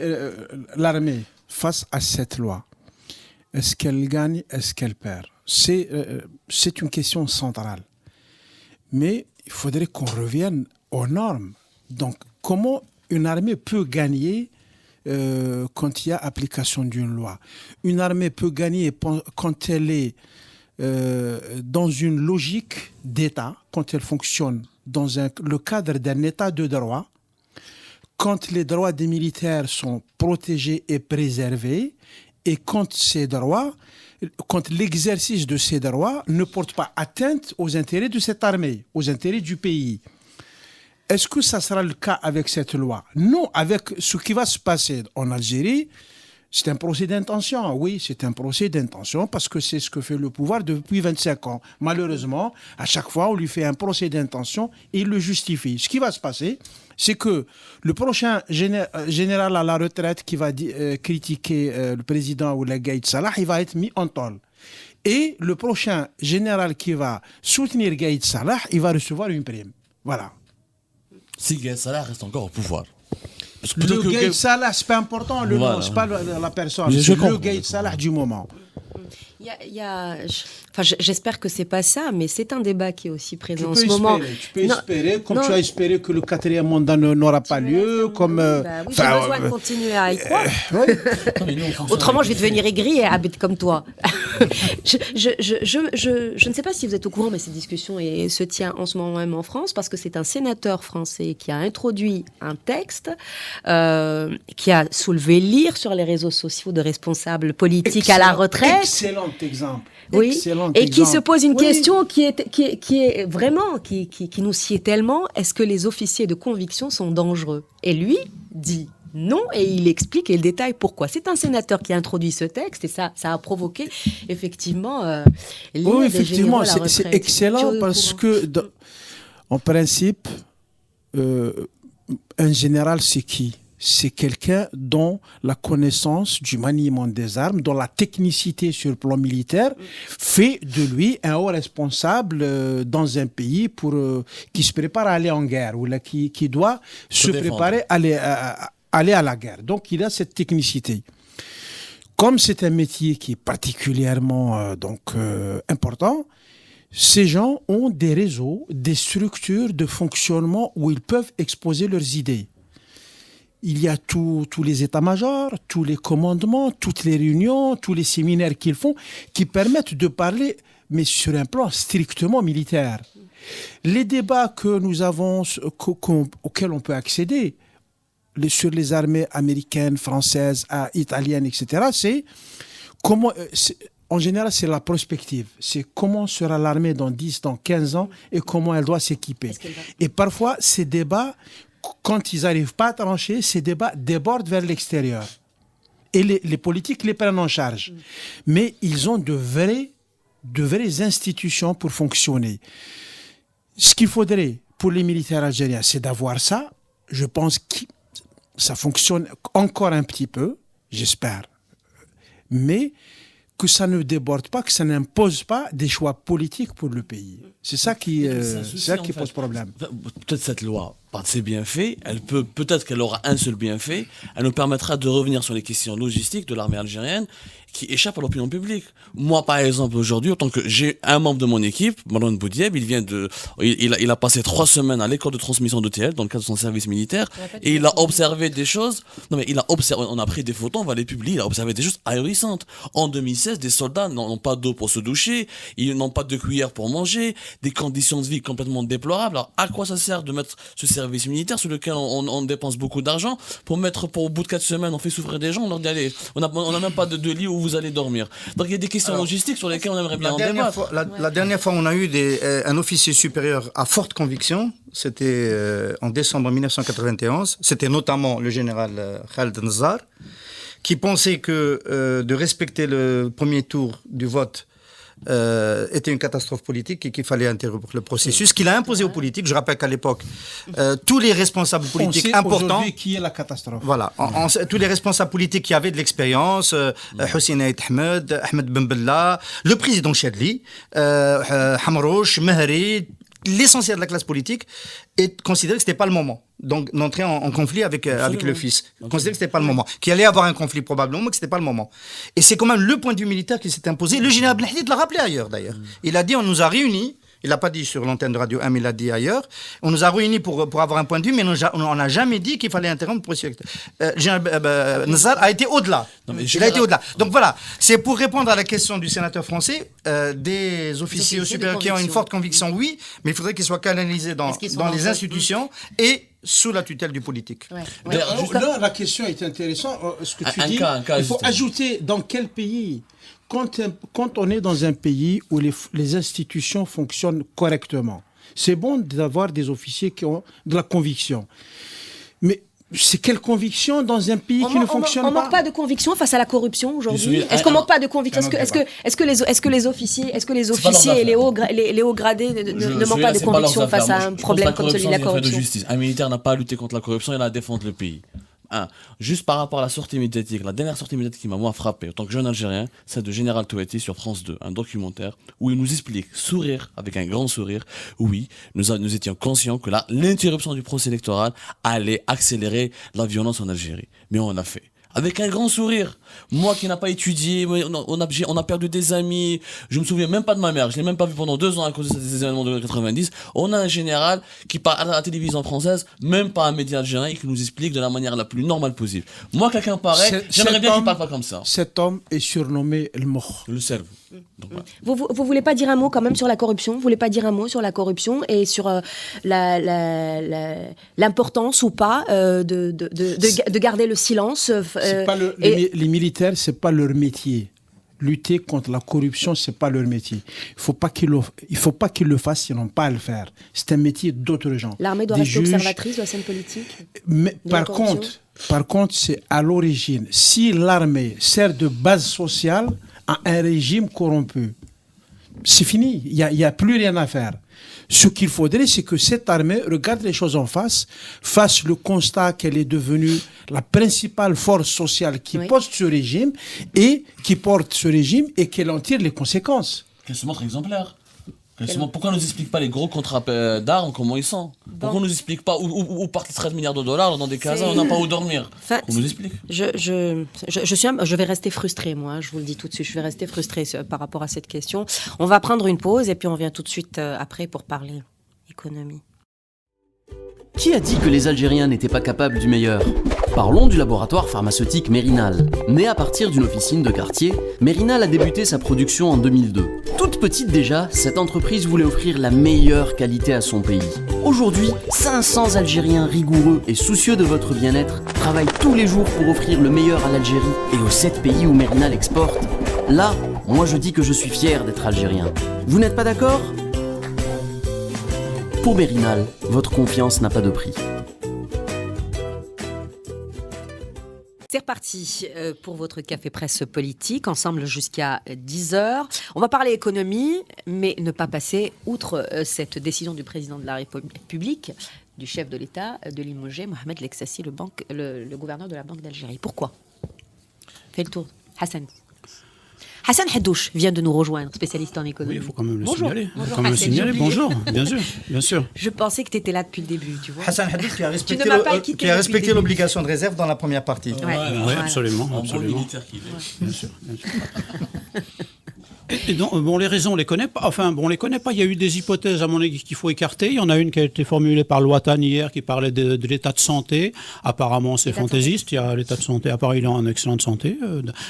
l'armée face à cette loi. Est-ce qu'elle gagne, est-ce qu'elle perd? C'est une question centrale. Mais il faudrait qu'on revienne aux normes. Donc, comment une armée peut gagner quand il y a application d'une loi? Une armée peut gagner quand elle est dans une logique d'État, quand elle fonctionne dans le cadre d'un État de droit, quand les droits des militaires sont protégés et préservés, et quand l'exercice de ces droits ne porte pas atteinte aux intérêts de cette armée, aux intérêts du pays. Est-ce que ça sera le cas avec cette loi? Non, avec ce qui va se passer en Algérie. C'est un procès d'intention, oui, c'est un procès d'intention parce que c'est ce que fait le pouvoir depuis 25 ans. Malheureusement, à chaque fois, on lui fait un procès d'intention et il le justifie. Ce qui va se passer, c'est que le prochain général à la retraite qui va critiquer le président ou la Gaïd Salah, il va être mis en tôle. Et le prochain général qui va soutenir Gaïd Salah, il va recevoir une prime. Voilà. Si Gaïd Salah reste encore au pouvoir. Le Gaïd Salah, c'est pas important, le nom, c'est pas la personne, c'est le Gaïd Salah du moment. J'espère que c'est pas ça, mais c'est un débat qui est aussi présent en ce moment. Tu peux espérer, comme tu as espéré que le 4e mandat n'aura pas lieu, comme. Oui, j'ai besoin de continuer à y croire. Autrement, je vais devenir aigri et habite comme toi. Je ne sais pas si vous êtes au courant, mais cette discussion se tient en ce moment même en France, parce que c'est un sénateur français qui a introduit un texte qui a soulevé l'ire sur les réseaux sociaux de responsables politiques à la retraite. Excellent exemple. Oui, excellent et exemple. qui se pose une question qui est vraiment, qui nous sied tellement. Est-ce que les officiers de conviction sont dangereux? Et lui dit non, et il explique et il détaille pourquoi. C'est un sénateur qui a introduit ce texte, et ça a provoqué effectivement oui, effectivement, c'est excellent parce que en principe, un général, c'est qui? C'est quelqu'un dont la connaissance du maniement des armes, dont la technicité sur le plan militaire fait de lui un haut responsable dans un pays qui se prépare à aller en guerre ou qui doit se préparer à aller à la guerre. Donc il a cette technicité. Comme c'est un métier qui est particulièrement important, ces gens ont des réseaux, des structures de fonctionnement où ils peuvent exposer leurs idées. Il y a tous les états-majors, tous les commandements, toutes les réunions, tous les séminaires qu'ils font qui permettent de parler, mais sur un plan strictement militaire. Les débats que nous avons, auxquels on peut accéder sur les armées américaines, françaises, italiennes, etc., c'est comment... En général, c'est la prospective. C'est comment sera l'armée dans 10, dans 15 ans et comment elle doit s'équiper. Et parfois, ces débats... Quand ils n'arrivent pas à trancher, ces débats débordent vers l'extérieur. Et les politiques les prennent en charge. Mais ils ont de vraies institutions pour fonctionner. Ce qu'il faudrait pour les militaires algériens, c'est d'avoir ça. Je pense que ça fonctionne encore un petit peu, j'espère. Mais que ça ne déborde pas, que ça n'impose pas des choix politiques pour le pays. C'est ça qui pose problème. Peut-être cette loi par ses bienfaits, peut-être qu'elle aura un seul bienfait, elle nous permettra de revenir sur les questions logistiques de l'armée algérienne qui échappent à l'opinion publique. Moi, par exemple, aujourd'hui, en tant que j'ai un membre de mon équipe, Marwan Boudieb, il a passé 3 semaines à l'école de transmission d'ETL dans le cadre de son service militaire et il a observé des choses. Non, mais on a pris des photos, on va les publier. Il a observé des choses ahurissantes. En 2016, des soldats n'ont pas d'eau pour se doucher, ils n'ont pas de cuillère pour manger, des conditions de vie complètement déplorables. Alors, à quoi ça sert de mettre ce service militaire sur lequel on dépense beaucoup d'argent pour au bout de 4 semaines, on fait souffrir des gens, on leur dit allez, on n'a même pas de lit où vous allez dormir. Donc il y a des questions logistiques sur lesquelles on aimerait bien en débattre. La dernière fois, on a eu un officier supérieur à forte conviction, c'était en décembre 1991, c'était notamment le général Khaled Nazar, qui pensait que de respecter le premier tour du vote était une catastrophe politique et qu'il fallait interrompre le processus, qu'il a imposé aux politiques. Je rappelle qu'à l'époque, tous les responsables politiques importants... Aujourd'hui, qui est la catastrophe? Voilà, tous les responsables politiques qui avaient de l'expérience, Hussein Aït Ahmed, Ahmed Ben Bella, le président Chadli, Hamrouch, Mehri, l'essentiel de la classe politique, et considérait que ce n'était pas le moment d'entrer en conflit avec le fils. Considérait que ce n'était pas le moment. Qu'il allait avoir un conflit probablement, mais que ce n'était pas le moment. Et c'est quand même le point de vue militaire qui s'est imposé. Le général Blahidid l'a rappelé ailleurs d'ailleurs. Il a dit, on nous a réunis, il l'a pas dit sur l'antenne de Radio 1, il l'a dit ailleurs, on nous a réunis pour avoir un point de vue, mais on n'a jamais dit qu'il fallait interrompre le processus. Général Nazar a été au-delà. Il a été au-delà. Donc voilà, c'est pour répondre à la question du sénateur français, des officiers supérieurs qui ont une forte conviction, oui, mais il faudrait qu'ils soient canalisés dans les institutions et sous la tutelle du politique. Ouais. Là, la question est intéressante. Ce que tu dis, il faut ajouter dans quel pays. Quand on est dans un pays où les institutions fonctionnent correctement, c'est bon d'avoir des officiers qui ont de la conviction. Mais c'est quelle conviction dans un pays qui ne fonctionne pas? On manque pas de conviction face à la corruption aujourd'hui. Est-ce qu'on manque pas de conviction? Est-ce que les officiers et les hauts gradés ne manquent pas de conviction face à un problème comme celui de la corruption? Un militaire n'a pas à lutter contre la corruption, il a à défendre le pays. Juste par rapport à la sortie médiatique, la dernière sortie médiatique qui m'a moi frappé en tant que jeune Algérien, c'est de Général Touati sur France 2, un documentaire où il nous explique, avec un grand sourire, oui, nous étions conscients que l'interruption du procès électoral allait accélérer la violence en Algérie. Mais on l'a fait. Avec un grand sourire. Moi qui n'ai pas étudié, on a perdu des amis, je me souviens même pas de ma mère, je l'ai même pas vu pendant 2 ans à cause de ces événements de 90. On a un général qui parle à la télévision française, même pas un média algérien, et qui nous explique de la manière la plus normale possible. Moi, quelqu'un pareil, j'aimerais bien qu'il parle pas comme ça. Cet homme est surnommé le Mokh. Le cerveau. Vous voulez pas dire un mot quand même sur la corruption? Vous voulez pas dire un mot sur la corruption et sur l'importance ou pas de garder le silence? Les militaires, c'est pas leur métier. Lutter contre la corruption, c'est pas leur métier. Il faut pas qu'ils le fassent, ils n'ont pas à le faire. C'est un métier d'autres gens. L'armée doit rester observatrice de la scène politique. Mais par contre, c'est à l'origine. Si l'armée sert de base sociale à un régime corrompu, c'est fini. Il y a plus rien à faire. Ce qu'il faudrait, c'est que cette armée regarde les choses en face, fasse le constat qu'elle est devenue la principale force sociale qui porte ce régime et qu'elle en tire les conséquences. Qu'elle se montre exemplaire. Pourquoi on ne nous explique pas les gros contrats d'armes, comment ils sont? Pourquoi on ne nous explique pas où partent les 13 milliards de dollars dans des casernes, on n'a pas où dormir? On nous explique. Je vais rester frustrée, moi, je vous le dis tout de suite, je vais rester frustrée par rapport à cette question. On va prendre une pause et puis on revient tout de suite après pour parler économie. Qui a dit que les Algériens n'étaient pas capables du meilleur? Parlons du laboratoire pharmaceutique Mérinal. Né à partir d'une officine de quartier, Mérinal a débuté sa production en 2002. Toute petite déjà, cette entreprise voulait offrir la meilleure qualité à son pays. Aujourd'hui, 500 Algériens rigoureux et soucieux de votre bien-être travaillent tous les jours pour offrir le meilleur à l'Algérie et aux 7 pays où Mérinal exporte. Là, moi je dis que je suis fier d'être algérien. Vous n'êtes pas d'accord ? Pour Mérinal, votre confiance n'a pas de prix. C'est reparti pour votre café presse politique, ensemble jusqu'à 10h. On va parler économie, mais ne pas passer outre cette décision du président de la République, du chef de l'État, de limoger Mohamed Lexassi, le gouverneur de la Banque d'Algérie. Pourquoi ? Fais le tour. Hassan. Hassan Haddouche vient de nous rejoindre, spécialiste en économie. Oui, il faut quand même le Bonjour. signaler. Bonjour, Quand même le Hassan, signaler. j'ai Bonjour, bien sûr. Je pensais que tu étais là depuis le début, tu vois. Hassan Haddouche qui a respecté, Tu ne m'as pas quitté depuis le début. l'obligation de réserve dans la première partie. Ouais, Oui, voilà. absolument. En bon militaire qu'il est. Bien sûr. Et donc, les raisons, on les connaît pas. Enfin, on les connaît pas. Il y a eu des hypothèses, à mon avis, qu'il faut écarter. Il y en a une qui a été formulée par Louatan hier, qui parlait de l'état de santé. Apparemment, c'est fantaisiste. Il y a l'état de santé. Apparemment, il est en excellente santé,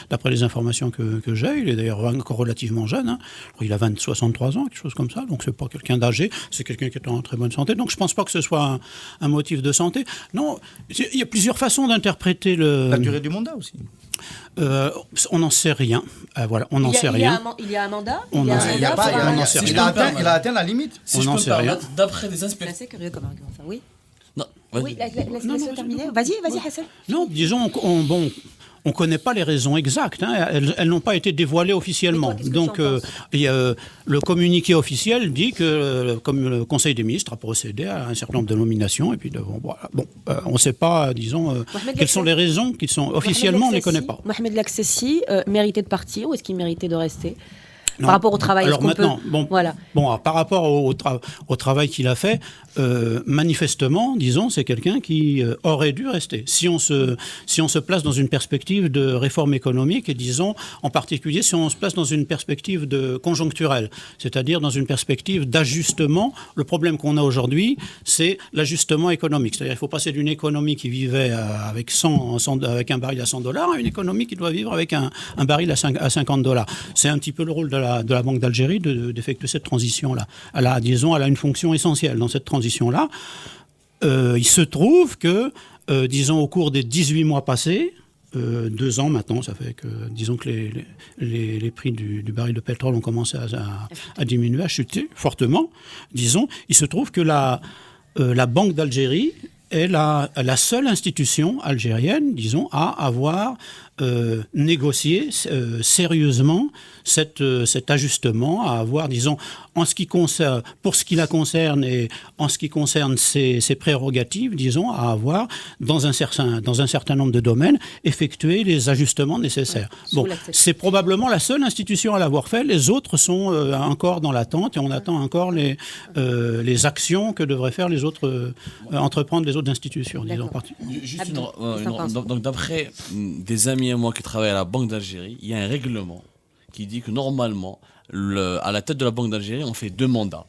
d'après les informations que j'ai. Il est d'ailleurs encore relativement jeune. Hein. Il a 63 ans, quelque chose comme ça. Donc, c'est pas quelqu'un d'âgé. C'est quelqu'un qui est en très bonne santé. Donc, je pense pas que ce soit un motif de santé. Non, il y a plusieurs façons d'interpréter La durée du mandat aussi. On n'en sait rien. Voilà, on n'en sait rien. Il y a un mandat. On n'en sait rien. Il a atteint la limite. Si On je n'en peux me sait rien. permettre, d'après des C'est inspecteurs. assez curieux comme argument. Enfin, oui. Non, Oui, laisse-le terminer. Vas-y, Hassan. Non, disons on ne connaît pas les raisons exactes. Hein. Elles n'ont pas été dévoilées officiellement. Mais toi, qu'est-ce que Donc, tu en penses le communiqué officiel dit que, comme le Conseil des ministres a procédé à un certain nombre de nominations, et puis voilà. On ne sait pas, disons, quelles sont les raisons qui sont officiellement, on ne les connaît pas. Mohamed Laksassi méritait de partir ou est-ce qu'il méritait de rester? Non. Par rapport au travail, alors maintenant, voilà. Par rapport au travail qu'il a fait, manifestement, disons, c'est quelqu'un qui aurait dû rester. Si on se place dans une perspective de réforme économique, et disons, en particulier, si on se place dans une perspective de conjoncturelle, c'est-à-dire dans une perspective d'ajustement, le problème qu'on a aujourd'hui, c'est l'ajustement économique. C'est-à-dire qu'il faut passer d'une économie qui vivait avec un baril à $100 à une économie qui doit vivre avec un baril à $50. C'est un petit peu le rôle de la Banque d'Algérie d'effectuer cette transition-là. Elle a une fonction essentielle dans cette transition-là. Il se trouve que, disons, au cours des 18 mois passés, 2 ans maintenant, ça fait que, disons que les prix du baril de pétrole ont commencé à diminuer, à chuter fortement, disons, il se trouve que la Banque d'Algérie est la seule institution algérienne, disons, à avoir négocié sérieusement cet ajustement, à avoir, disons, pour ce qui la concerne et en ce qui concerne ses prérogatives, disons, à avoir, dans un certain nombre de domaines, effectué les ajustements nécessaires. C'est probablement la seule institution à l'avoir fait. Les autres sont encore dans l'attente et on attend encore les actions que devraient faire les autres, entreprendre les autres institutions, disons. Juste donc d'après des amis à moi qui travaillent à la Banque d'Algérie, il y a un règlement qui dit que normalement, à la tête de la Banque d'Algérie, on fait 2 mandats.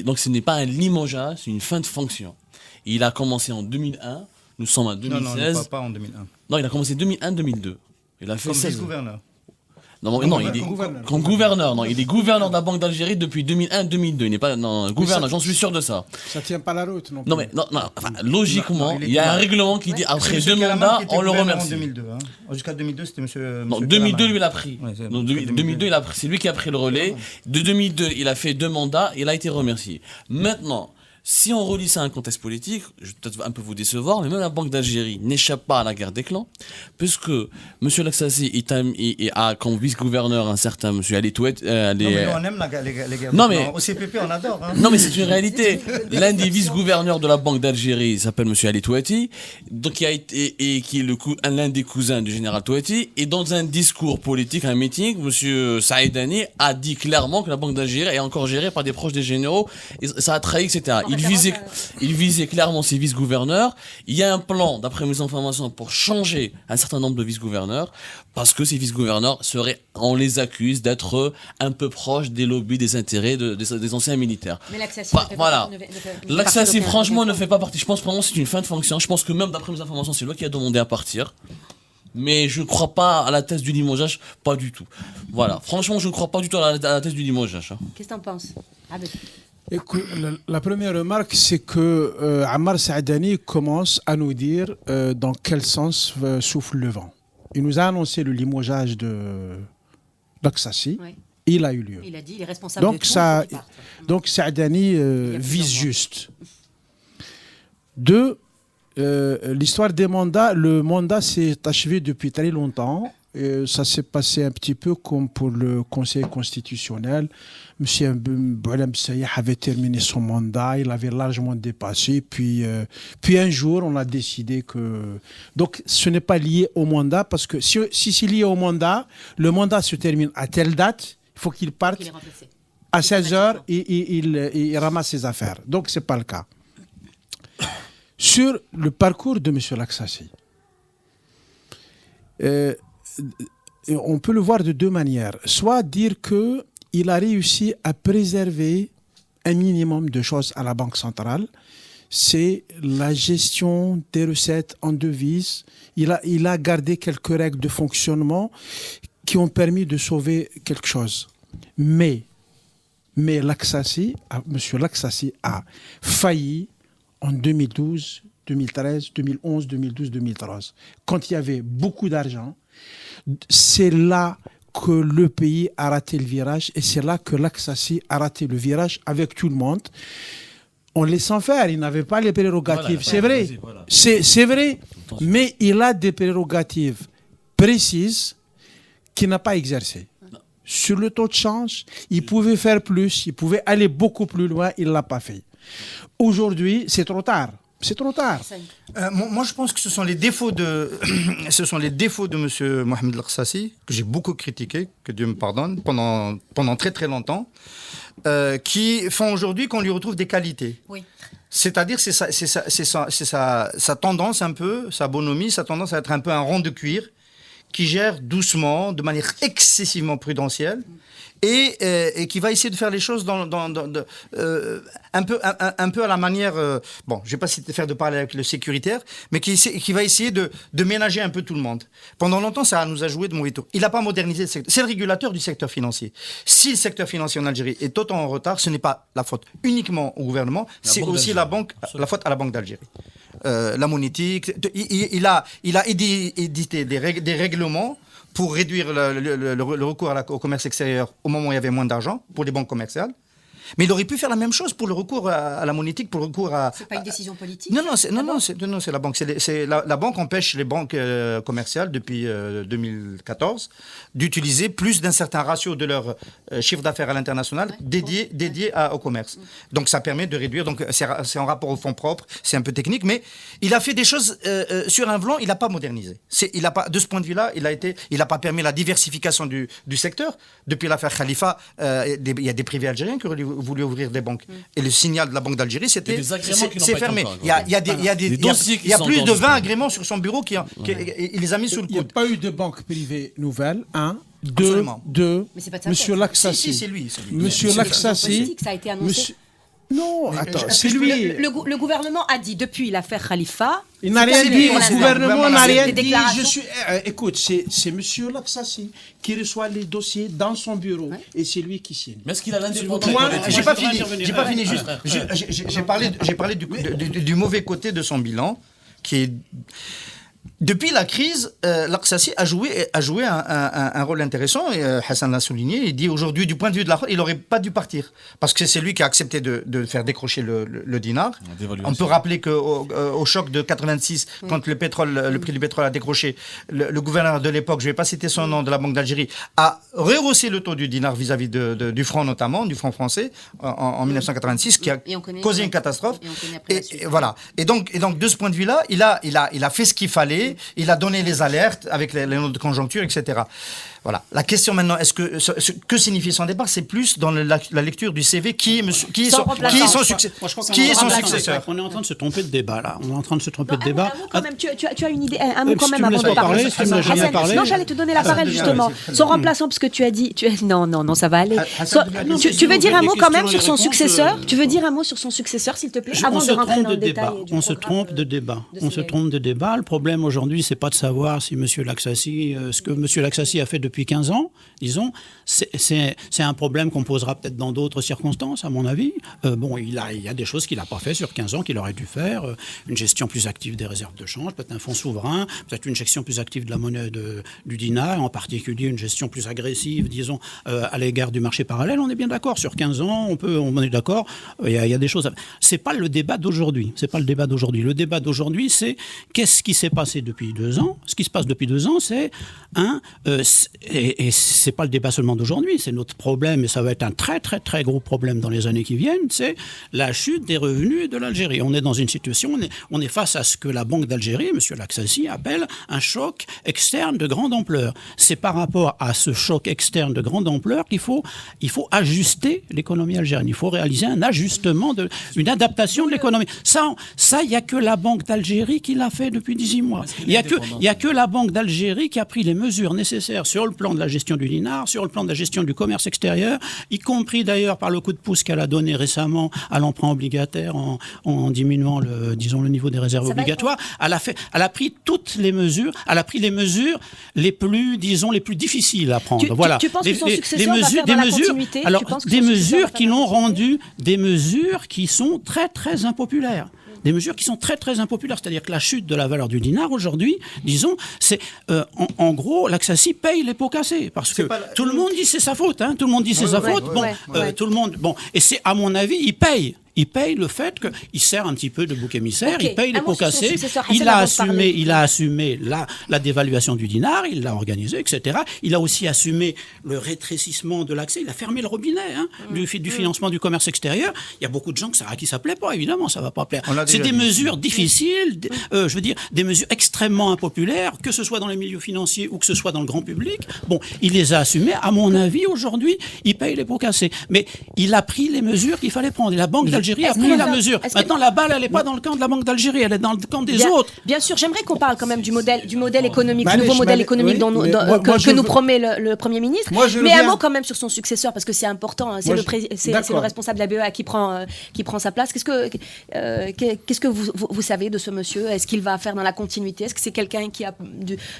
Donc ce n'est pas un limogeage, c'est une fin de fonction. Et il a commencé en 2001, nous sommes en 2016. Non, pas en 2001. Non, il a commencé 2001-2002. Il a fait Comme 16 vice-gouverneur. Non, il est comme gouverneur. Non, il est gouverneur de la Banque d'Algérie depuis 2001-2002. Il n'est pas gouverneur, j'en suis sûr de ça. Ça tient pas la route non plus. Non, mais enfin, logiquement, il y a un règlement qui dit après 2 mandats, on le remercie. En 2002, hein. Jusqu'à 2002, c'était monsieur. Non, 2002, lui, il a pris. Ouais, 2002, il a pris. C'est lui qui a pris le relais. De 2002, il a fait 2 mandats, il a été remercié. Maintenant, si on relie ça à un contexte politique, je vais peut-être un peu vous décevoir, mais même la Banque d'Algérie n'échappe pas à la guerre des clans, puisque M. Laksassi a comme vice-gouverneur un certain M. Ali Touati. Non, mais on aime les guerres non, des mais clans. Au CPP, on adore. Hein. Non, mais c'est une réalité. L'un des vice-gouverneurs de la Banque d'Algérie s'appelle M. Ali Touati, donc qui est l'un des cousins du général Touati, et dans un discours politique, un meeting, M. Saïdani a dit clairement que la Banque d'Algérie est encore gérée par des proches des généraux, et ça a trahi, etc. Il visait clairement ses vice-gouverneurs. Il y a un plan, d'après mes informations, pour changer un certain nombre de vice-gouverneurs, parce que ces vice-gouverneurs on les accuse d'être un peu proches des lobbies, des intérêts des anciens militaires. Mais Laksassi, Laksassi, franchement, ne fait pas partie. Je pense vraiment que c'est une fin de fonction. Je pense que même d'après mes informations, c'est lui qui a demandé à partir. Mais je ne crois pas à la thèse du limogeage, pas du tout. Voilà, franchement, je ne crois pas du tout à la thèse du limogeage. Qu'est-ce que tu en penses, Abed? Écoute, la première remarque, c'est que Ammar Saadani commence à nous dire dans quel sens souffle le vent. Il nous a annoncé le limogeage de Laksassi. Oui. Il a eu lieu. Il a dit il est responsable de tout. Donc Saadani vise juste. 2, l'histoire des mandats, le mandat s'est achevé depuis très longtemps. ça s'est passé un petit peu comme pour le Conseil constitutionnel. M. Boualem Saïh avait terminé son mandat, il avait largement dépassé. Puis un jour, on a décidé que... Donc, ce n'est pas lié au mandat, parce que si c'est lié au mandat, le mandat se termine à telle date, il faut qu'il parte à 16h et il ramasse ses affaires. Donc, ce n'est pas le cas. Sur le parcours de M. Laksassi, on peut le voir de deux manières. Soit dire qu'il a réussi à préserver un minimum de choses à la Banque centrale. C'est la gestion des recettes en devises. Il a gardé quelques règles de fonctionnement qui ont permis de sauver quelque chose. Mais M. Laksassi a failli en 2012, 2013, 2011, 2012, 2013. Quand il y avait beaucoup d'argent, c'est là que le pays a raté le virage et c'est là que Laksassi a raté le virage avec tout le monde. En laissant faire, il n'avait pas les prérogatives, c'est vrai. C'est vrai, mais il a des prérogatives précises qu'il n'a pas exercées. Sur le taux de change, il pouvait faire plus, il pouvait aller beaucoup plus loin, il ne l'a pas fait. Aujourd'hui, c'est trop tard. C'est trop tard. Moi, je pense que ce sont les défauts de M. Mohamed Laksassi, que j'ai beaucoup critiqué, que Dieu me pardonne, pendant très très longtemps, qui font aujourd'hui qu'on lui retrouve des qualités. Oui. C'est-à-dire, c'est sa tendance un peu, sa bonhomie, sa tendance à être un peu un rond de cuir, qui gère doucement, de manière excessivement prudentielle, et qui va essayer de faire les choses un peu à la manière... bon, je ne vais pas faire de parler avec le sécuritaire, mais qui va essayer de ménager un peu tout le monde. Pendant longtemps, ça nous a joué de mauvais tour. Il n'a pas modernisé le secteur. C'est le régulateur du secteur financier. Si le secteur financier en Algérie est autant en retard, ce n'est pas la faute uniquement au gouvernement, c'est aussi la faute à la Banque d'Algérie. La monétique, il a édité des règlements pour réduire le recours au commerce extérieur au moment où il y avait moins d'argent pour les banques commerciales. Mais il aurait pu faire la même chose pour le recours à la monétique, pour le recours à... C'est pas une décision politique? Non, c'est la banque. La banque empêche les banques commerciales depuis 2014 d'utiliser plus d'un certain ratio de leur chiffre d'affaires à l'international dédié au commerce. Donc ça permet de réduire. Donc c'est en rapport aux fonds propres. C'est un peu technique, mais il a fait des choses sur un plan. Il n'a pas modernisé. De ce point de vue-là, il n'a pas permis la diversification du secteur. Depuis l'affaire Khalifa, il y a des privés algériens qui auraient voulu ouvrir des banques. Et le signal de la Banque d'Algérie, c'est fermé. Il y a plus de 20 agréments sur son bureau il les a mis sous le coude. Il n'y a pas eu de banque privée nouvelle, de M. Laksassi. Si, c'est lui. M. Laksassi. Ça a été annoncé. Non, attends, c'est lui. Le gouvernement a dit depuis l'affaire Khalifa. Il n'a rien dit, le gouvernement n'a rien dit. Écoute, c'est M. Laksassi qui reçoit les dossiers dans son bureau et c'est lui qui signe. Mais est-ce qu'il a l'indépendance? J'ai pas fini. J'ai parlé du mauvais côté de son bilan, qui est... Depuis la crise, Laksassi a joué un rôle intéressant, et Hassan l'a souligné. Il dit aujourd'hui, du point de vue de la il n'aurait pas dû partir, parce que c'est lui qui a accepté de faire décrocher le dinar. On peut rappeler qu'au choc de 86, quand le prix du pétrole a décroché, le gouverneur de l'époque, je ne vais pas citer son nom, de la Banque d'Algérie, a rehaussé le taux du dinar vis-à-vis du franc notamment, du franc français, en 1986, qui a causé une catastrophe. Et voilà. Et donc, de ce point de vue-là, il a fait ce qu'il fallait. Il a donné les alertes avec les notes de conjoncture, etc. Voilà. La question maintenant, que signifie son départ? C'est plus dans la lecture du CV qui est son successeur. On est en train de se tromper de débat là. On est en train de se tromper de débat. Tu as une idée, un mot quand même avant de parler. Non, j'allais te donner la parole justement. Son remplaçant, parce que tu as dit, non, ça va aller. Tu veux dire un mot quand même sur son successeur? Tu veux dire un mot sur son successeur, s'il te plaît, avant de rentrer dans le détail? On se trompe de débat. Le problème aujourd'hui, c'est pas de savoir si M. Laksassi, ce que M. Laksassi a fait depuis 15 ans, disons, c'est un problème qu'on posera peut-être dans d'autres circonstances, à mon avis. Il y a des choses qu'il n'a pas fait sur 15 ans, qu'il aurait dû faire. Une gestion plus active des réserves de change, peut-être un fonds souverain, peut-être une gestion plus active de la monnaie du dinar, en particulier une gestion plus agressive, disons, à l'égard du marché parallèle. On est bien d'accord. Sur 15 ans, on est d'accord. Il y a des choses... C'est pas le débat d'aujourd'hui. Le débat d'aujourd'hui, c'est qu'est-ce qui s'est passé depuis 2 ans. Ce qui se passe depuis 2 ans, c'est et c'est pas le débat seulement d'aujourd'hui, c'est notre problème, et ça va être un très très très gros problème dans les années qui viennent, c'est la chute des revenus de l'Algérie. On est dans une situation, on est face à ce que la Banque d'Algérie, M. Laksasi, appelle un choc externe de grande ampleur. C'est par rapport à ce choc externe de grande ampleur qu'il faut ajuster l'économie algérienne. Il faut réaliser un ajustement, une adaptation de l'économie. Ça, il n'y a que la Banque d'Algérie qui l'a fait depuis 18 mois. Il n'y a que la Banque d'Algérie qui a pris les mesures nécessaires sur le plan de la gestion du dinar, sur le plan de la gestion du commerce extérieur, y compris d'ailleurs par le coup de pouce qu'elle a donné récemment à l'emprunt obligataire en diminuant le niveau des réserves obligatoires. Elle a pris toutes les mesures. Elle a pris les mesures les plus difficiles à prendre. Voilà. Tu penses que son successeur va faire dans la continuité ? Des mesures qui l'ont rendu, des mesures qui sont très très impopulaires. Des mesures qui sont très très impopulaires, c'est-à-dire que la chute de la valeur du dinar aujourd'hui, disons, c'est en gros, Laksasi paye les pots cassés, parce que tout le monde dit c'est sa faute, tout le monde dit c'est sa faute. Tout le monde, et c'est à mon avis, il paye. Il paye le fait qu'il sert un petit peu de bouc émissaire, il paye les pots cassés, il a assumé la dévaluation du dinar, il l'a organisé, etc. Il a aussi assumé le rétrécissement de l'accès, il a fermé le robinet du financement du commerce extérieur. Il y a beaucoup de gens à qui ça ne plaît pas, évidemment, ça ne va pas plaire. C'est des mesures difficiles, je veux dire, des mesures extrêmement impopulaires, que ce soit dans les milieux financiers ou que ce soit dans le grand public. Bon, il les a assumées. À mon avis, aujourd'hui, il paye les pots cassés. Mais il a pris les mesures qu'il fallait prendre. Et la Banque d'Algérie a pris la mesure. Maintenant, la balle, elle n'est pas dans le camp de la Banque d'Algérie, elle est dans le camp des autres. Bien sûr, j'aimerais qu'on parle quand même du modèle économique, du nouveau modèle économique que nous promet le Premier ministre. Mais un mot quand même sur son successeur, parce que c'est important. C'est le responsable de la BEA qui prend sa place. Qu'est-ce que vous savez de ce monsieur ? Est-ce qu'il va faire dans la continuité ? Est-ce que c'est quelqu'un qui a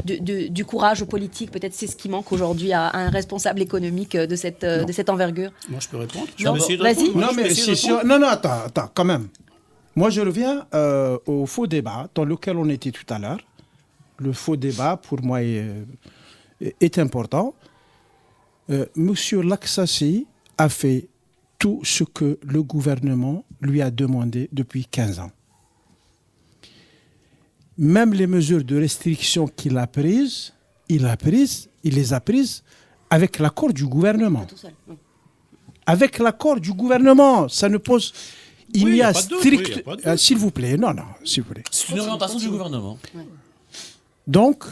du courage politique ? Peut-être c'est ce qui manque aujourd'hui à un responsable économique de cette envergure. Moi, je peux répondre. Vas-y. Non, mais c'est sûr. Non, attends, quand même. Moi, je reviens au faux débat dans lequel on était tout à l'heure. Le faux débat, pour moi, est important. Monsieur Laksasi a fait tout ce que le gouvernement lui a demandé depuis 15 ans. Même les mesures de restriction qu'il a prises, il les a prises avec l'accord du gouvernement. Avec l'accord du gouvernement, ça ne pose... Il y a strict... s'il vous plaît, s'il vous plaît. C'est une orientation du gouvernement. Donc,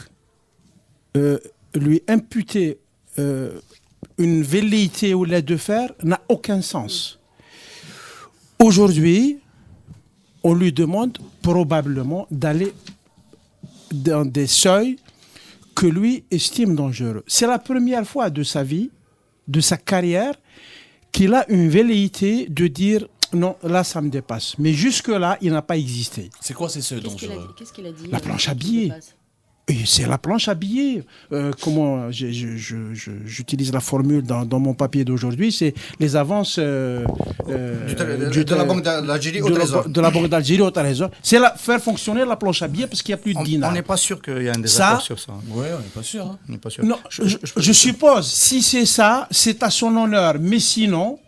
lui imputer une velléité ou l'aide de faire n'a aucun sens. Aujourd'hui, on lui demande probablement d'aller dans des seuils que lui estime dangereux. C'est la première fois de sa vie, de sa carrière, qu'il a une velléité de dire non, là ça me dépasse. Mais jusque-là, il n'a pas existé. C'est quoi ces seuils dangereux ? Qu'est-ce qu'il a dit ? La planche à billets. Et c'est la planche à billets. Comment j'utilise la formule dans mon papier d'aujourd'hui, c'est les avances de la Banque d'Algérie au Trésor. De la Banque d'Algérie au Trésor. C'est faire fonctionner la planche à billets parce qu'il n'y a plus de dinars. On n'est pas sûr qu'il y ait un désaccord sur ça. Oui, on n'est pas sûr. On n'est pas sûr. Non, je suppose, si c'est ça, c'est à son honneur. Mais sinon,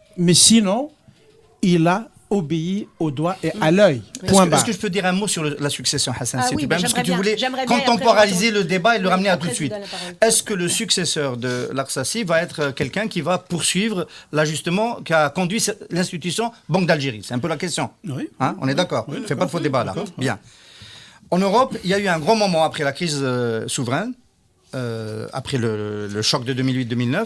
il a obéi au doigt et à l'œil. Est-ce que je peux dire un mot sur la succession, Hassan ? Parce que tu voulais contemporaliser le débat et le ramener à tout de suite. Est-ce que le successeur de Laksasi va être quelqu'un qui va poursuivre l'ajustement qui a conduit l'institution Banque d'Algérie ? C'est un peu la question. Oui. On est d'accord ? On ne fait pas de faux débat là. Bien. En Europe, il y a eu un grand moment après la crise souveraine, après le choc de 2008-2009,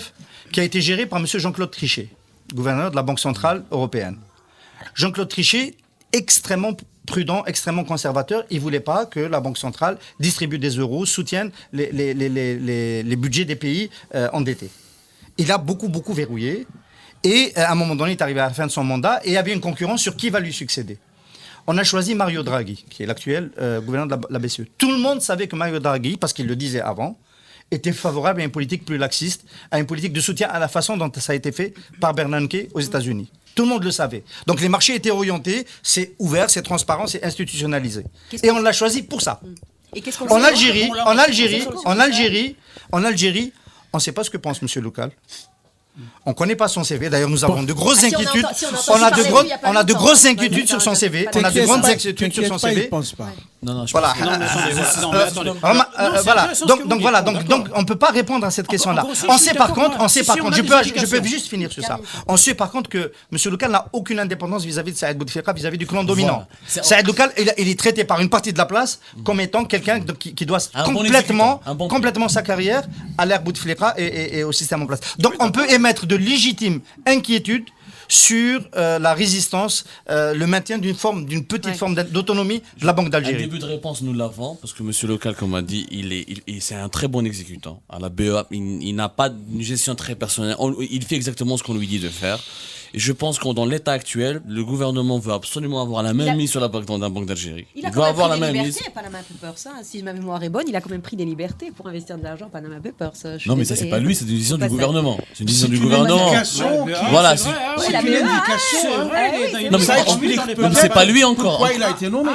qui a été géré par M. Jean-Claude Trichet, gouverneur de la Banque Centrale Européenne. Jean-Claude Trichet, extrêmement prudent, extrêmement conservateur, il ne voulait pas que la Banque Centrale distribue des euros, soutienne les budgets des pays endettés. Il a beaucoup verrouillé et à un moment donné, il est arrivé à la fin de son mandat et il y avait une concurrence sur qui va lui succéder. On a choisi Mario Draghi, qui est l'actuel gouverneur de la BCE. Tout le monde savait que Mario Draghi, parce qu'il le disait avant, était favorable à une politique plus laxiste, à une politique de soutien à la façon dont ça a été fait par Bernanke aux États-Unis. Tout le monde le savait. Donc les marchés étaient orientés, c'est ouvert, c'est transparent, c'est institutionnalisé. Et on l'a choisi pour ça. En Algérie, on ne sait pas ce que pense M. Loukal. On ne connaît pas son CV. D'ailleurs, nous avons de grosses inquiétudes. On a de grosses inquiétudes sur son CV. On a de grandes inquiétudes sur son CV. Non, voilà. Donc on peut pas répondre à cette question-là. On sait par contre, je peux juste finir sur ça. On sait par contre que M. Loukal n'a aucune indépendance vis-à-vis de Saïd Bouteflika, vis-à-vis du clan dominant. Saïd Loukal, il est traité par une partie de la place comme étant quelqu'un qui doit complètement sa carrière à l'ère Bouteflika et au système en place. Donc on peut émettre de légitimes inquiétudes sur la résistance, le maintien d'une petite forme d'autonomie de la Banque d'Algérie. Un début de réponse, nous l'avons, parce que M. Loukal, comme on a dit, c'est un très bon exécutant. À la BEA, il n'a pas une gestion très personnelle. Il fait exactement ce qu'on lui dit de faire. Et je pense que dans l'état actuel, le gouvernement veut absolument avoir la même mise sur la Banque d'Algérie. Il doit avoir la même mise. Panama Papers, si ma mémoire est bonne, il a quand même pris des libertés pour investir de l'argent Panama Papers. Non, mais ça, c'est pas lui, c'est une décision du gouvernement. C'est une décision du gouvernement. Voilà. C'est une indication. Non, mais c'est pas lui encore. Pourquoi il a été nommé?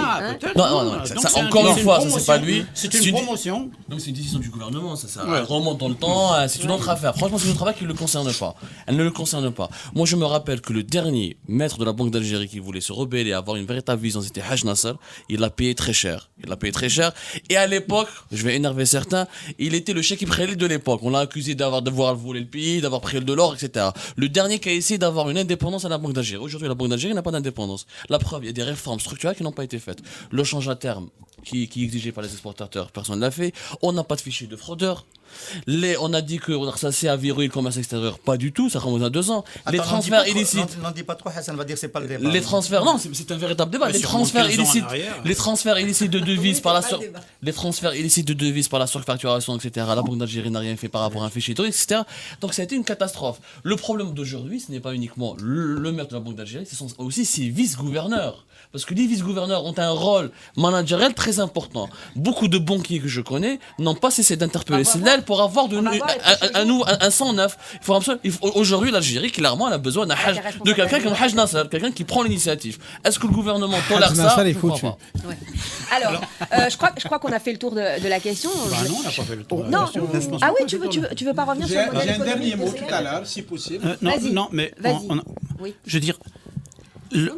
Non, encore une fois, ça, c'est pas lui. C'est une promotion. Donc, c'est une décision du gouvernement. Ça remonte dans le temps. C'est une autre affaire. Franchement, c'est une autre affaire qui ne le concerne pas. Elle ne le concerne pas. Moi, je me rappelle que le dernier maître de la Banque d'Algérie qui voulait se rebeller et avoir une véritable vision, c'était Haj Nasser. Il l'a payé très cher. Et à l'époque, je vais énerver certains, il était le Cheikh Ibrahim de l'époque. On l'a accusé d'avoir volé le pays, d'avoir pris de l'or, etc. Le dernier qui a essayé d'avoir une indépendance à la Banque d'Algérie. Aujourd'hui, la Banque d'Algérie n'a pas d'indépendance. La preuve, il y a des réformes structurelles qui n'ont pas été faites. Le change à terme qui est exigé par les exportateurs, personne ne l'a fait. On n'a pas de fichier de fraudeurs. On a dit que ça a verrouillé le commerce extérieur, pas du tout, ça remonte à 2 ans. Les transferts illicites. N'en dis pas trop, Hassan va dire que c'est pas le débat. Les transferts, non, c'est un véritable débat. Les transferts illicites de devises par la surfacturation, etc. La Banque d'Algérie n'a rien fait par rapport à un fichier, etc. Donc ça a été une catastrophe. Le problème d'aujourd'hui, ce n'est pas uniquement le maire de la Banque d'Algérie, ce sont aussi ses vice-gouverneurs. Parce que les vice-gouverneurs ont un rôle managérial très important. Beaucoup de banquiers que je connais n'ont pas cessé d'interpeller Sellal pour avoir un sang neuf. Aujourd'hui, l'Algérie, clairement, elle a besoin de quelqu'un comme Haj Nasser, quelqu'un qui prend l'initiative. Est-ce que le gouvernement tolère ça? Alors, je crois qu'on a fait le tour de la question. Non, on n'a pas fait le tour de la question. Ah oui, tu veux pas revenir sur le modèle? J'ai un dernier mot tout à l'heure, si possible. Non, mais je veux dire,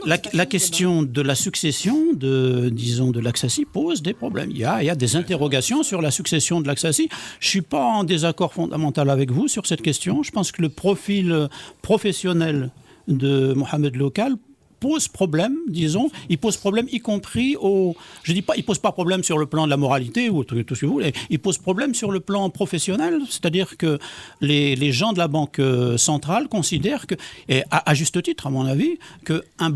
la question de la succession de l'Aksasi pose des problèmes. Il y a des interrogations sur la succession de l'Aksasi. Je ne suis pas en désaccord fondamental avec vous sur cette question. Je pense que le profil professionnel de Mohamed Loukal pose problème, disons, il pose problème y compris je dis pas, il pose pas problème sur le plan de la moralité ou tout ce que vous voulez, il pose problème sur le plan professionnel, c'est-à-dire que les gens de la Banque centrale considèrent que, et à juste titre à mon avis, que une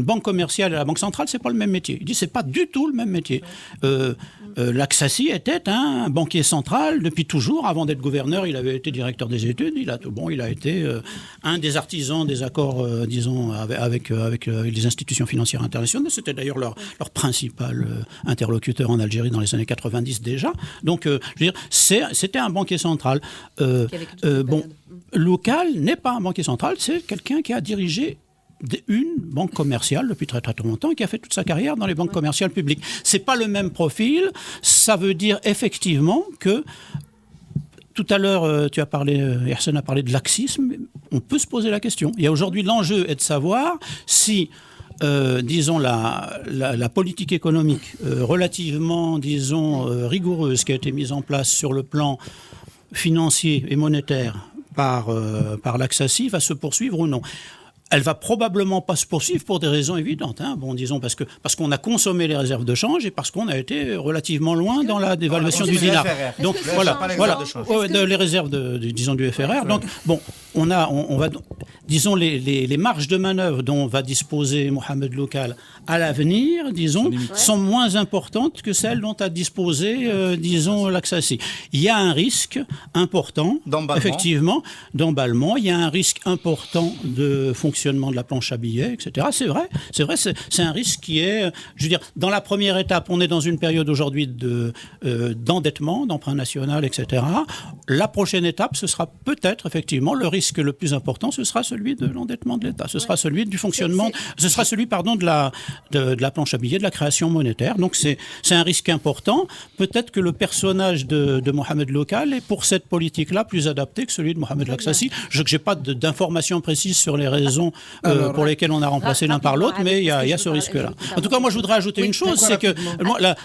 banque commerciale et la Banque centrale c'est pas le même métier. Il dit c'est pas du tout le même métier. L'Aksasi était un banquier central depuis toujours. Avant d'être gouverneur, il avait été directeur des études. Il a été un des artisans des accords, disons, avec les institutions financières internationales. C'était d'ailleurs leur principal interlocuteur en Algérie dans les années 90 déjà. Donc, je veux dire, c'était un banquier central. Loukal n'est pas un banquier central, c'est quelqu'un qui a dirigé une banque commerciale depuis très très longtemps et qui a fait toute sa carrière dans les banques commerciales publiques. C'est pas le même profil. Ça veut dire effectivement que tout à l'heure, Hersen a parlé de laxisme. On peut se poser la question. Il y a aujourd'hui l'enjeu est de savoir si, disons, la politique économique relativement, disons, rigoureuse qui a été mise en place sur le plan financier et monétaire par l'Aksasi va se poursuivre ou non. Elle va probablement pas se poursuivre pour des raisons évidentes. Disons parce qu'on a consommé les réserves de change et parce qu'on a été relativement loin dans la dévaluation du dinar. Donc voilà, les réserves du FRR. Donc bon, on va, disons les marges de manœuvre dont va disposer Mohamed Loukal à l'avenir, disons, sont moins importantes que celles dont a disposé, disons, l'Aksasi. Il y a un risque important, effectivement, d'emballement. Il y a un risque important de fonctionnement de la planche à billets, etc. C'est vrai, c'est un risque qui est, je veux dire, dans la première étape, on est dans une période aujourd'hui d'endettement, d'emprunt national, etc. La prochaine étape, ce sera peut-être, effectivement, le risque le plus important, ce sera celui de l'endettement de l'État, ce sera celui du fonctionnement, ce sera celui, de la planche à billets, de la création monétaire. Donc c'est un risque important. Peut-être que le personnage de Mohamed Loukal est pour cette politique-là plus adapté que celui de Mohamed l'Aksasi. Je n'ai pas d'informations précises sur les raisons raisons pour lesquelles on a remplacé l'un par l'autre, mais il y a ce risque-là. En tout cas, moi, je voudrais ajouter une chose, c'est que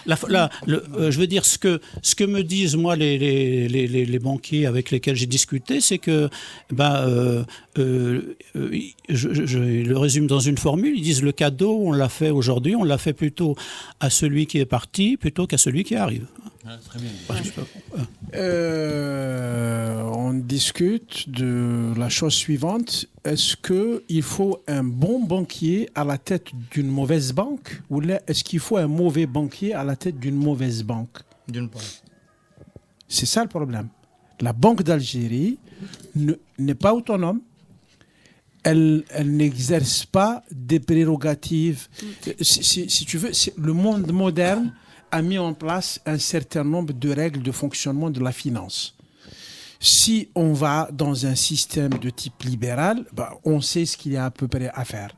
je veux dire ce que me disent moi les banquiers avec lesquels j'ai discuté, c'est que je le résume dans une formule. Ils disent le cadeau, on l'a fait aujourd'hui, on l'a fait plutôt à celui qui est parti plutôt qu'à celui qui arrive. Très bien. On discute de la chose suivante. Est-ce qu'il faut un bon banquier à la tête d'une mauvaise banque ou est-ce qu'il faut un mauvais banquier à la tête d'une mauvaise banque? D'une part. C'est ça le problème. La Banque d'Algérie n'est pas autonome. Elle n'exerce pas des prérogatives. Si tu veux, le monde moderne a mis en place un certain nombre de règles de fonctionnement de la finance. Si on va dans un système de type libéral, on sait ce qu'il y a à peu près à faire.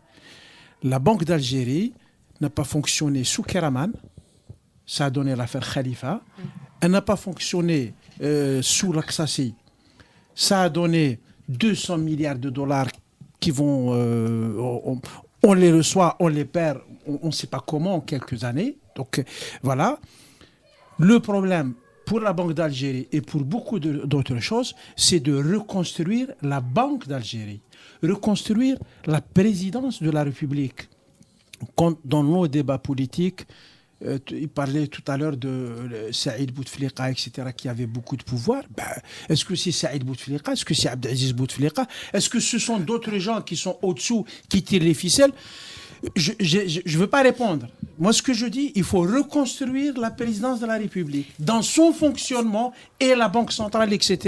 La Banque d'Algérie n'a pas fonctionné sous Keraman. Ça a donné l'affaire Khalifa. Elle n'a pas fonctionné sous l'Aksasi. Ça a donné 200 milliards de dollars qui vont... on les reçoit, on les perd, on ne sait pas comment en quelques années. Donc voilà. Le problème pour la Banque d'Algérie et pour beaucoup d'autres choses, c'est de reconstruire la Banque d'Algérie, reconstruire la présidence de la République. Dans nos débats politiques, il parlait tout à l'heure de Saïd Bouteflika, etc., qui avait beaucoup de pouvoir. Est-ce que c'est Saïd Bouteflika? Est-ce que c'est Abdelaziz Bouteflika? Est-ce que ce sont d'autres gens qui sont au-dessous, qui tirent les ficelles? Je ne veux pas répondre. Moi, ce que je dis, il faut reconstruire la présidence de la République dans son fonctionnement et la Banque centrale, etc.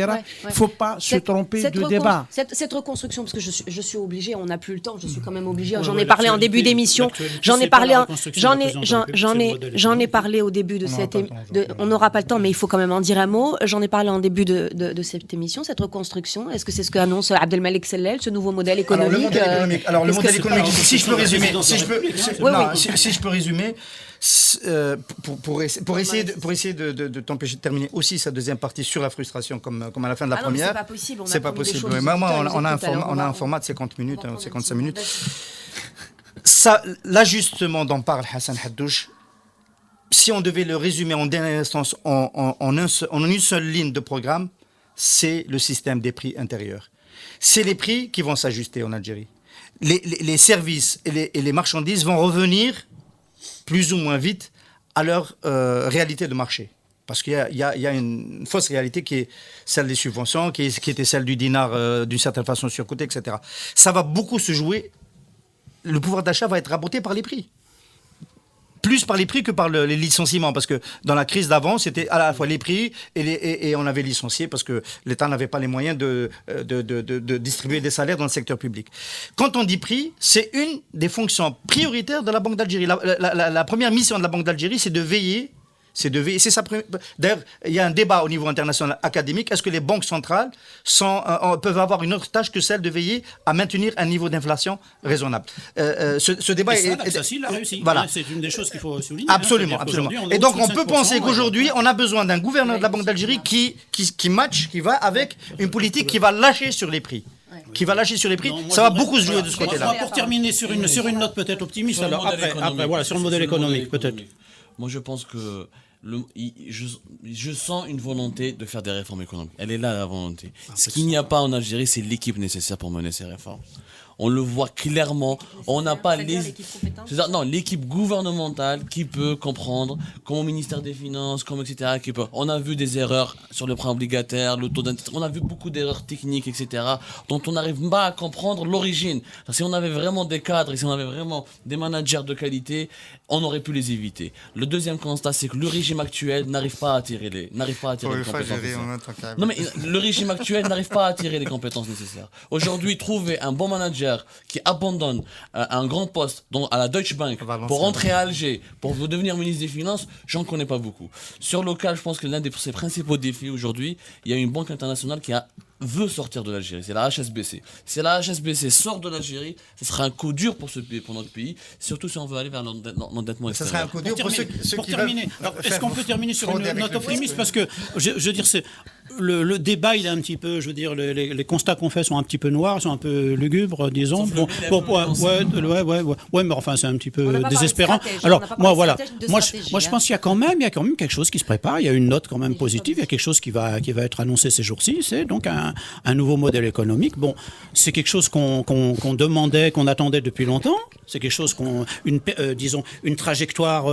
Il ne faut pas se tromper de débat. Cette reconstruction, parce que je suis obligée, on n'a plus le temps, je suis quand même obligée. J'en ai parlé en début d'émission. J'en ai parlé au début de cette émission. On n'aura pas le temps, mais il faut quand même en dire un mot. J'en ai parlé en début de cette émission. Cette reconstruction, est-ce que c'est ce qu'annonce Abdelmalek Sellel, ce nouveau modèle économique? Alors, le modèle économique, si je peux résumer. Si je peux résumer, pour essayer de t'empêcher de terminer aussi sa deuxième partie sur la frustration, comme à la fin de la première. C'est pas possible. C'est pas possible. Mais on a un format de 50 minutes, 55 minutes. L'ajustement dont parle Hassan Haddouche, si on devait le résumer en dernière instance en une seule ligne de programme, c'est le système des prix intérieurs. C'est les prix qui vont s'ajuster en Algérie. Les services et les marchandises vont revenir plus ou moins vite à leur réalité de marché. Parce qu'il y a une fausse réalité qui est celle des subventions, qui était celle du dinar d'une certaine façon surcoté, etc. Ça va beaucoup se jouer. Le pouvoir d'achat va être raboté par les prix. Plus par les prix que par les licenciements, parce que dans la crise d'avant, c'était à la fois les prix et on avait licencié parce que l'État n'avait pas les moyens de distribuer des salaires dans le secteur public. Quand on dit prix, c'est une des fonctions prioritaires de la Banque d'Algérie. La première mission de la Banque d'Algérie, c'est de veiller. C'est ça. D'ailleurs, il y a un débat au niveau international académique. Est-ce que les banques centrales peuvent avoir une autre tâche que celle de veiller à maintenir un niveau d'inflation raisonnable? Ce débat est l'a réussi. Voilà. C'est une des choses qu'il faut souligner. Absolument. Et donc, on peut penser qu'aujourd'hui, on a besoin d'un gouverneur de la Banque d'Algérie qui match, qui va avec une politique qui va lâcher sur les prix. Ça va beaucoup se jouer de ce côté-là. Pour terminer sur une note peut-être optimiste, alors après, voilà, sur le modèle économique, peut-être. Moi, je pense que je sens une volonté de faire des réformes économiques. Elle est là, la volonté. Ce qu'il n'y a pas en Algérie, c'est l'équipe nécessaire pour mener ces réformes. On le voit clairement. On n'a pas l'équipe gouvernementale qui peut comprendre, comme au ministère des Finances, comme etc. On a vu des erreurs sur le prêt obligataire, le taux d'intérêt. On a vu beaucoup d'erreurs techniques, etc. dont on n'arrive pas à comprendre l'origine. Si on avait vraiment des cadres et si on avait vraiment des managers de qualité, on aurait pu les éviter. Le deuxième constat, c'est que le régime actuel n'arrive pas à attirer les compétences nécessaires. Non, mais le régime actuel n'arrive pas à attirer les compétences nécessaires. Aujourd'hui, trouver un bon manager qui abandonne un grand poste à la Deutsche Bank pour rentrer à Alger, pour devenir ministre des Finances, j'en connais pas beaucoup. Sur local, je pense que l'un de ses principaux défis aujourd'hui, il y a une banque internationale qui veut sortir de l'Algérie, c'est la HSBC. Si la HSBC sort de l'Algérie, ce sera un coup dur pour notre pays, surtout si on veut aller vers l'endettement extérieur. Ce sera un coup dur pour ceux qui terminer. Est-ce qu'on peut terminer sur une note optimiste? Parce que, je veux dire, le débat, il est un petit peu, je veux dire, les constats qu'on fait sont un petit peu noirs, sont un peu lugubres, disons. Ouais, mais enfin, c'est un petit peu désespérant. Alors, moi, je pense qu'il y a quand même quelque chose qui se prépare. Il y a une note quand même positive. Il y a quelque chose qui va être annoncé ces jours-ci. C'est donc un nouveau modèle économique. Bon, c'est quelque chose qu'on demandait, qu'on attendait depuis longtemps. C'est quelque chose disons, une trajectoire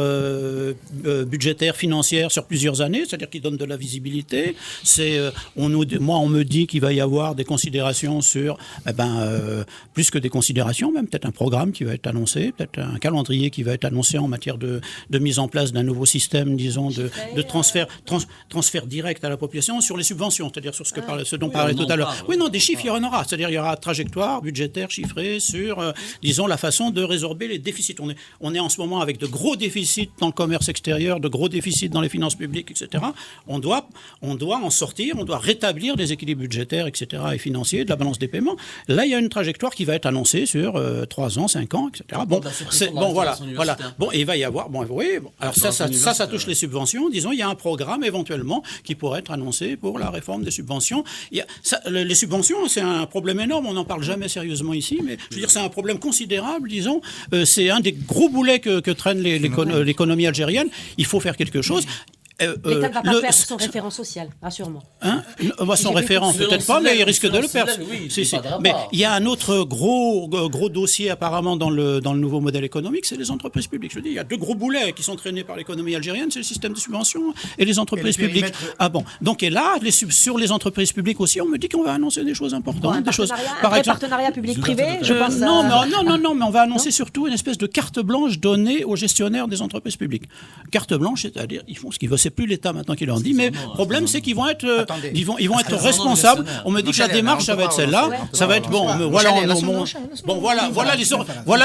budgétaire, financière sur plusieurs années, c'est-à-dire qui donne de la visibilité. On me dit qu'il va y avoir des considérations sur, plus que des considérations, même peut-être un programme qui va être annoncé, peut-être un calendrier qui va être annoncé en matière de mise en place d'un nouveau système, disons, de transfert direct à la population sur les subventions, c'est-à-dire sur ce dont parlait tout à l'heure. Oui, non, des chiffres, il y en aura. C'est-à-dire il y aura trajectoire budgétaire chiffrée sur, disons, la façon de résorber les déficits. On est en ce moment avec de gros déficits dans le commerce extérieur, de gros déficits dans les finances publiques, etc. On doit en sortir, on doit rétablir des équilibres budgétaires, etc. et financiers, de la balance des paiements. Là, il y a une trajectoire qui va être annoncée sur 3 ans, 5 ans, etc. Voilà. Bon, et il va y avoir... Alors ça touche les subventions. Disons, il y a un programme éventuellement qui pourrait être annoncé pour la réforme des subventions. Les subventions, c'est un problème énorme. On n'en parle jamais sérieusement ici, mais je veux dire, c'est un problème considérable, disons. C'est un des gros boulets que traîne l'économie algérienne. Il faut faire quelque chose. L'État ne va pas perdre son référent social, rassure-moi. Son référent, peut-être pas, mais il risque de le perdre. Mais il y a un autre gros dossier apparemment dans le nouveau modèle économique, c'est les entreprises publiques. Je dis, il y a 2 gros boulets qui sont traînés par l'économie algérienne, c'est le système de subventions et les entreprises publiques. Donc, et là, sur les entreprises publiques aussi, on me dit qu'on va annoncer des choses importantes. Un partenariat public-privé, je pense. Non, mais on va annoncer surtout une espèce de carte blanche donnée aux gestionnaires des entreprises publiques. Carte blanche, c'est-à-dire, ils font ce qu'ils veulent. C'est plus l'État maintenant qui leur dit, mais le problème c'est qu'ils vont être, responsables. On me dit que la démarche ça va être celle-là, ça va être voilà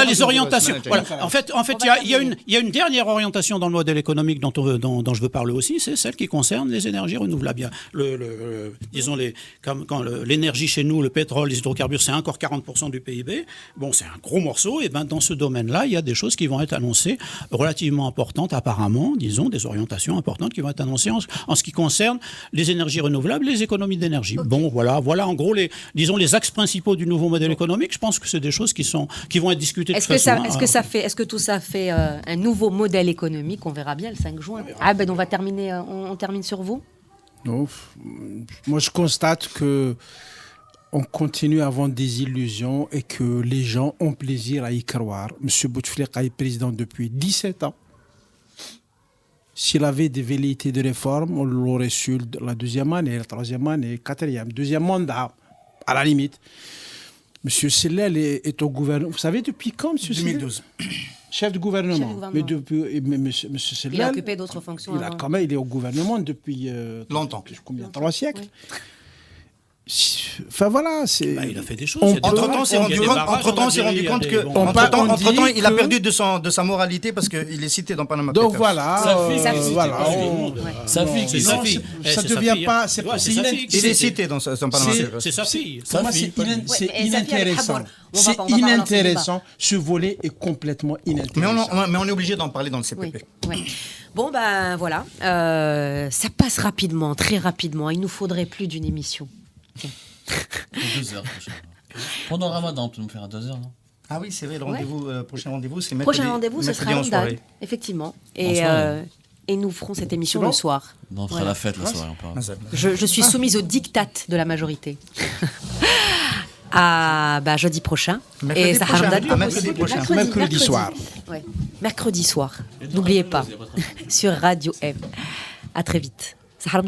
les orientations. Voilà. En fait, il y a une dernière orientation dans le modèle économique dont je veux parler aussi, c'est celle qui concerne les énergies renouvelables. Disons l'énergie chez nous, le pétrole, les hydrocarbures, c'est encore 40% du PIB. Bon, c'est un gros morceau. Et dans ce domaine-là, il y a des choses qui vont être annoncées relativement importantes, apparemment, disons, des orientations importantes qui vont être annoncées en ce qui concerne les énergies renouvelables, les économies d'énergie. Okay. Bon, voilà en gros les axes principaux du nouveau modèle économique. Je pense que c'est des choses qui vont être discutées très souvent. Est-ce que tout ça fait un nouveau modèle économique? On verra bien le 5 juin. On termine sur vous. Non, moi je constate que on continue à vendre des illusions et que les gens ont plaisir à y croire. M. Bouteflika est président depuis 17 ans. S'il avait des velléités de réforme, on l'aurait su la 2e année, la 3e année, 4e, 2e mandat, à la limite. M. Sellel est au gouvernement. Vous savez depuis quand, M. Sellel? 2012. Chef de gouvernement. Mais depuis, M. Sellel, il a occupé d'autres fonctions. Il est au gouvernement depuis... longtemps. Combien? 3 siècles. Oui. Enfin voilà, il a fait des choses. Entre-temps, on s'est rendu compte que entre-temps, il a perdu de sa moralité parce qu'il est cité dans Panama Papers. Donc voilà, sa fille, ça devient pas. Il est cité dans Panama Papers. C'est sa fille. C'est inintéressant. C'est inintéressant. Ce volet est complètement inintéressant. Mais on est obligé d'en parler dans le CPP. Bon ben voilà, ça passe rapidement, très rapidement. Il nous faudrait plus d'une émission. 2 heures. Pendant Ramadan, on peut nous faire à 2 heures, non? Ah oui, c'est vrai, le prochain rendez-vous, c'est mercredi. Prochain rendez-vous, ce sera Ramadan, effectivement. Et nous ferons cette émission le soir. On fera la fête le soir. Je suis soumise au diktat de la majorité. À jeudi prochain. Mercredi soir. Ouais. Mercredi soir. N'oubliez pas. Sur Radio M. À très vite. Saharam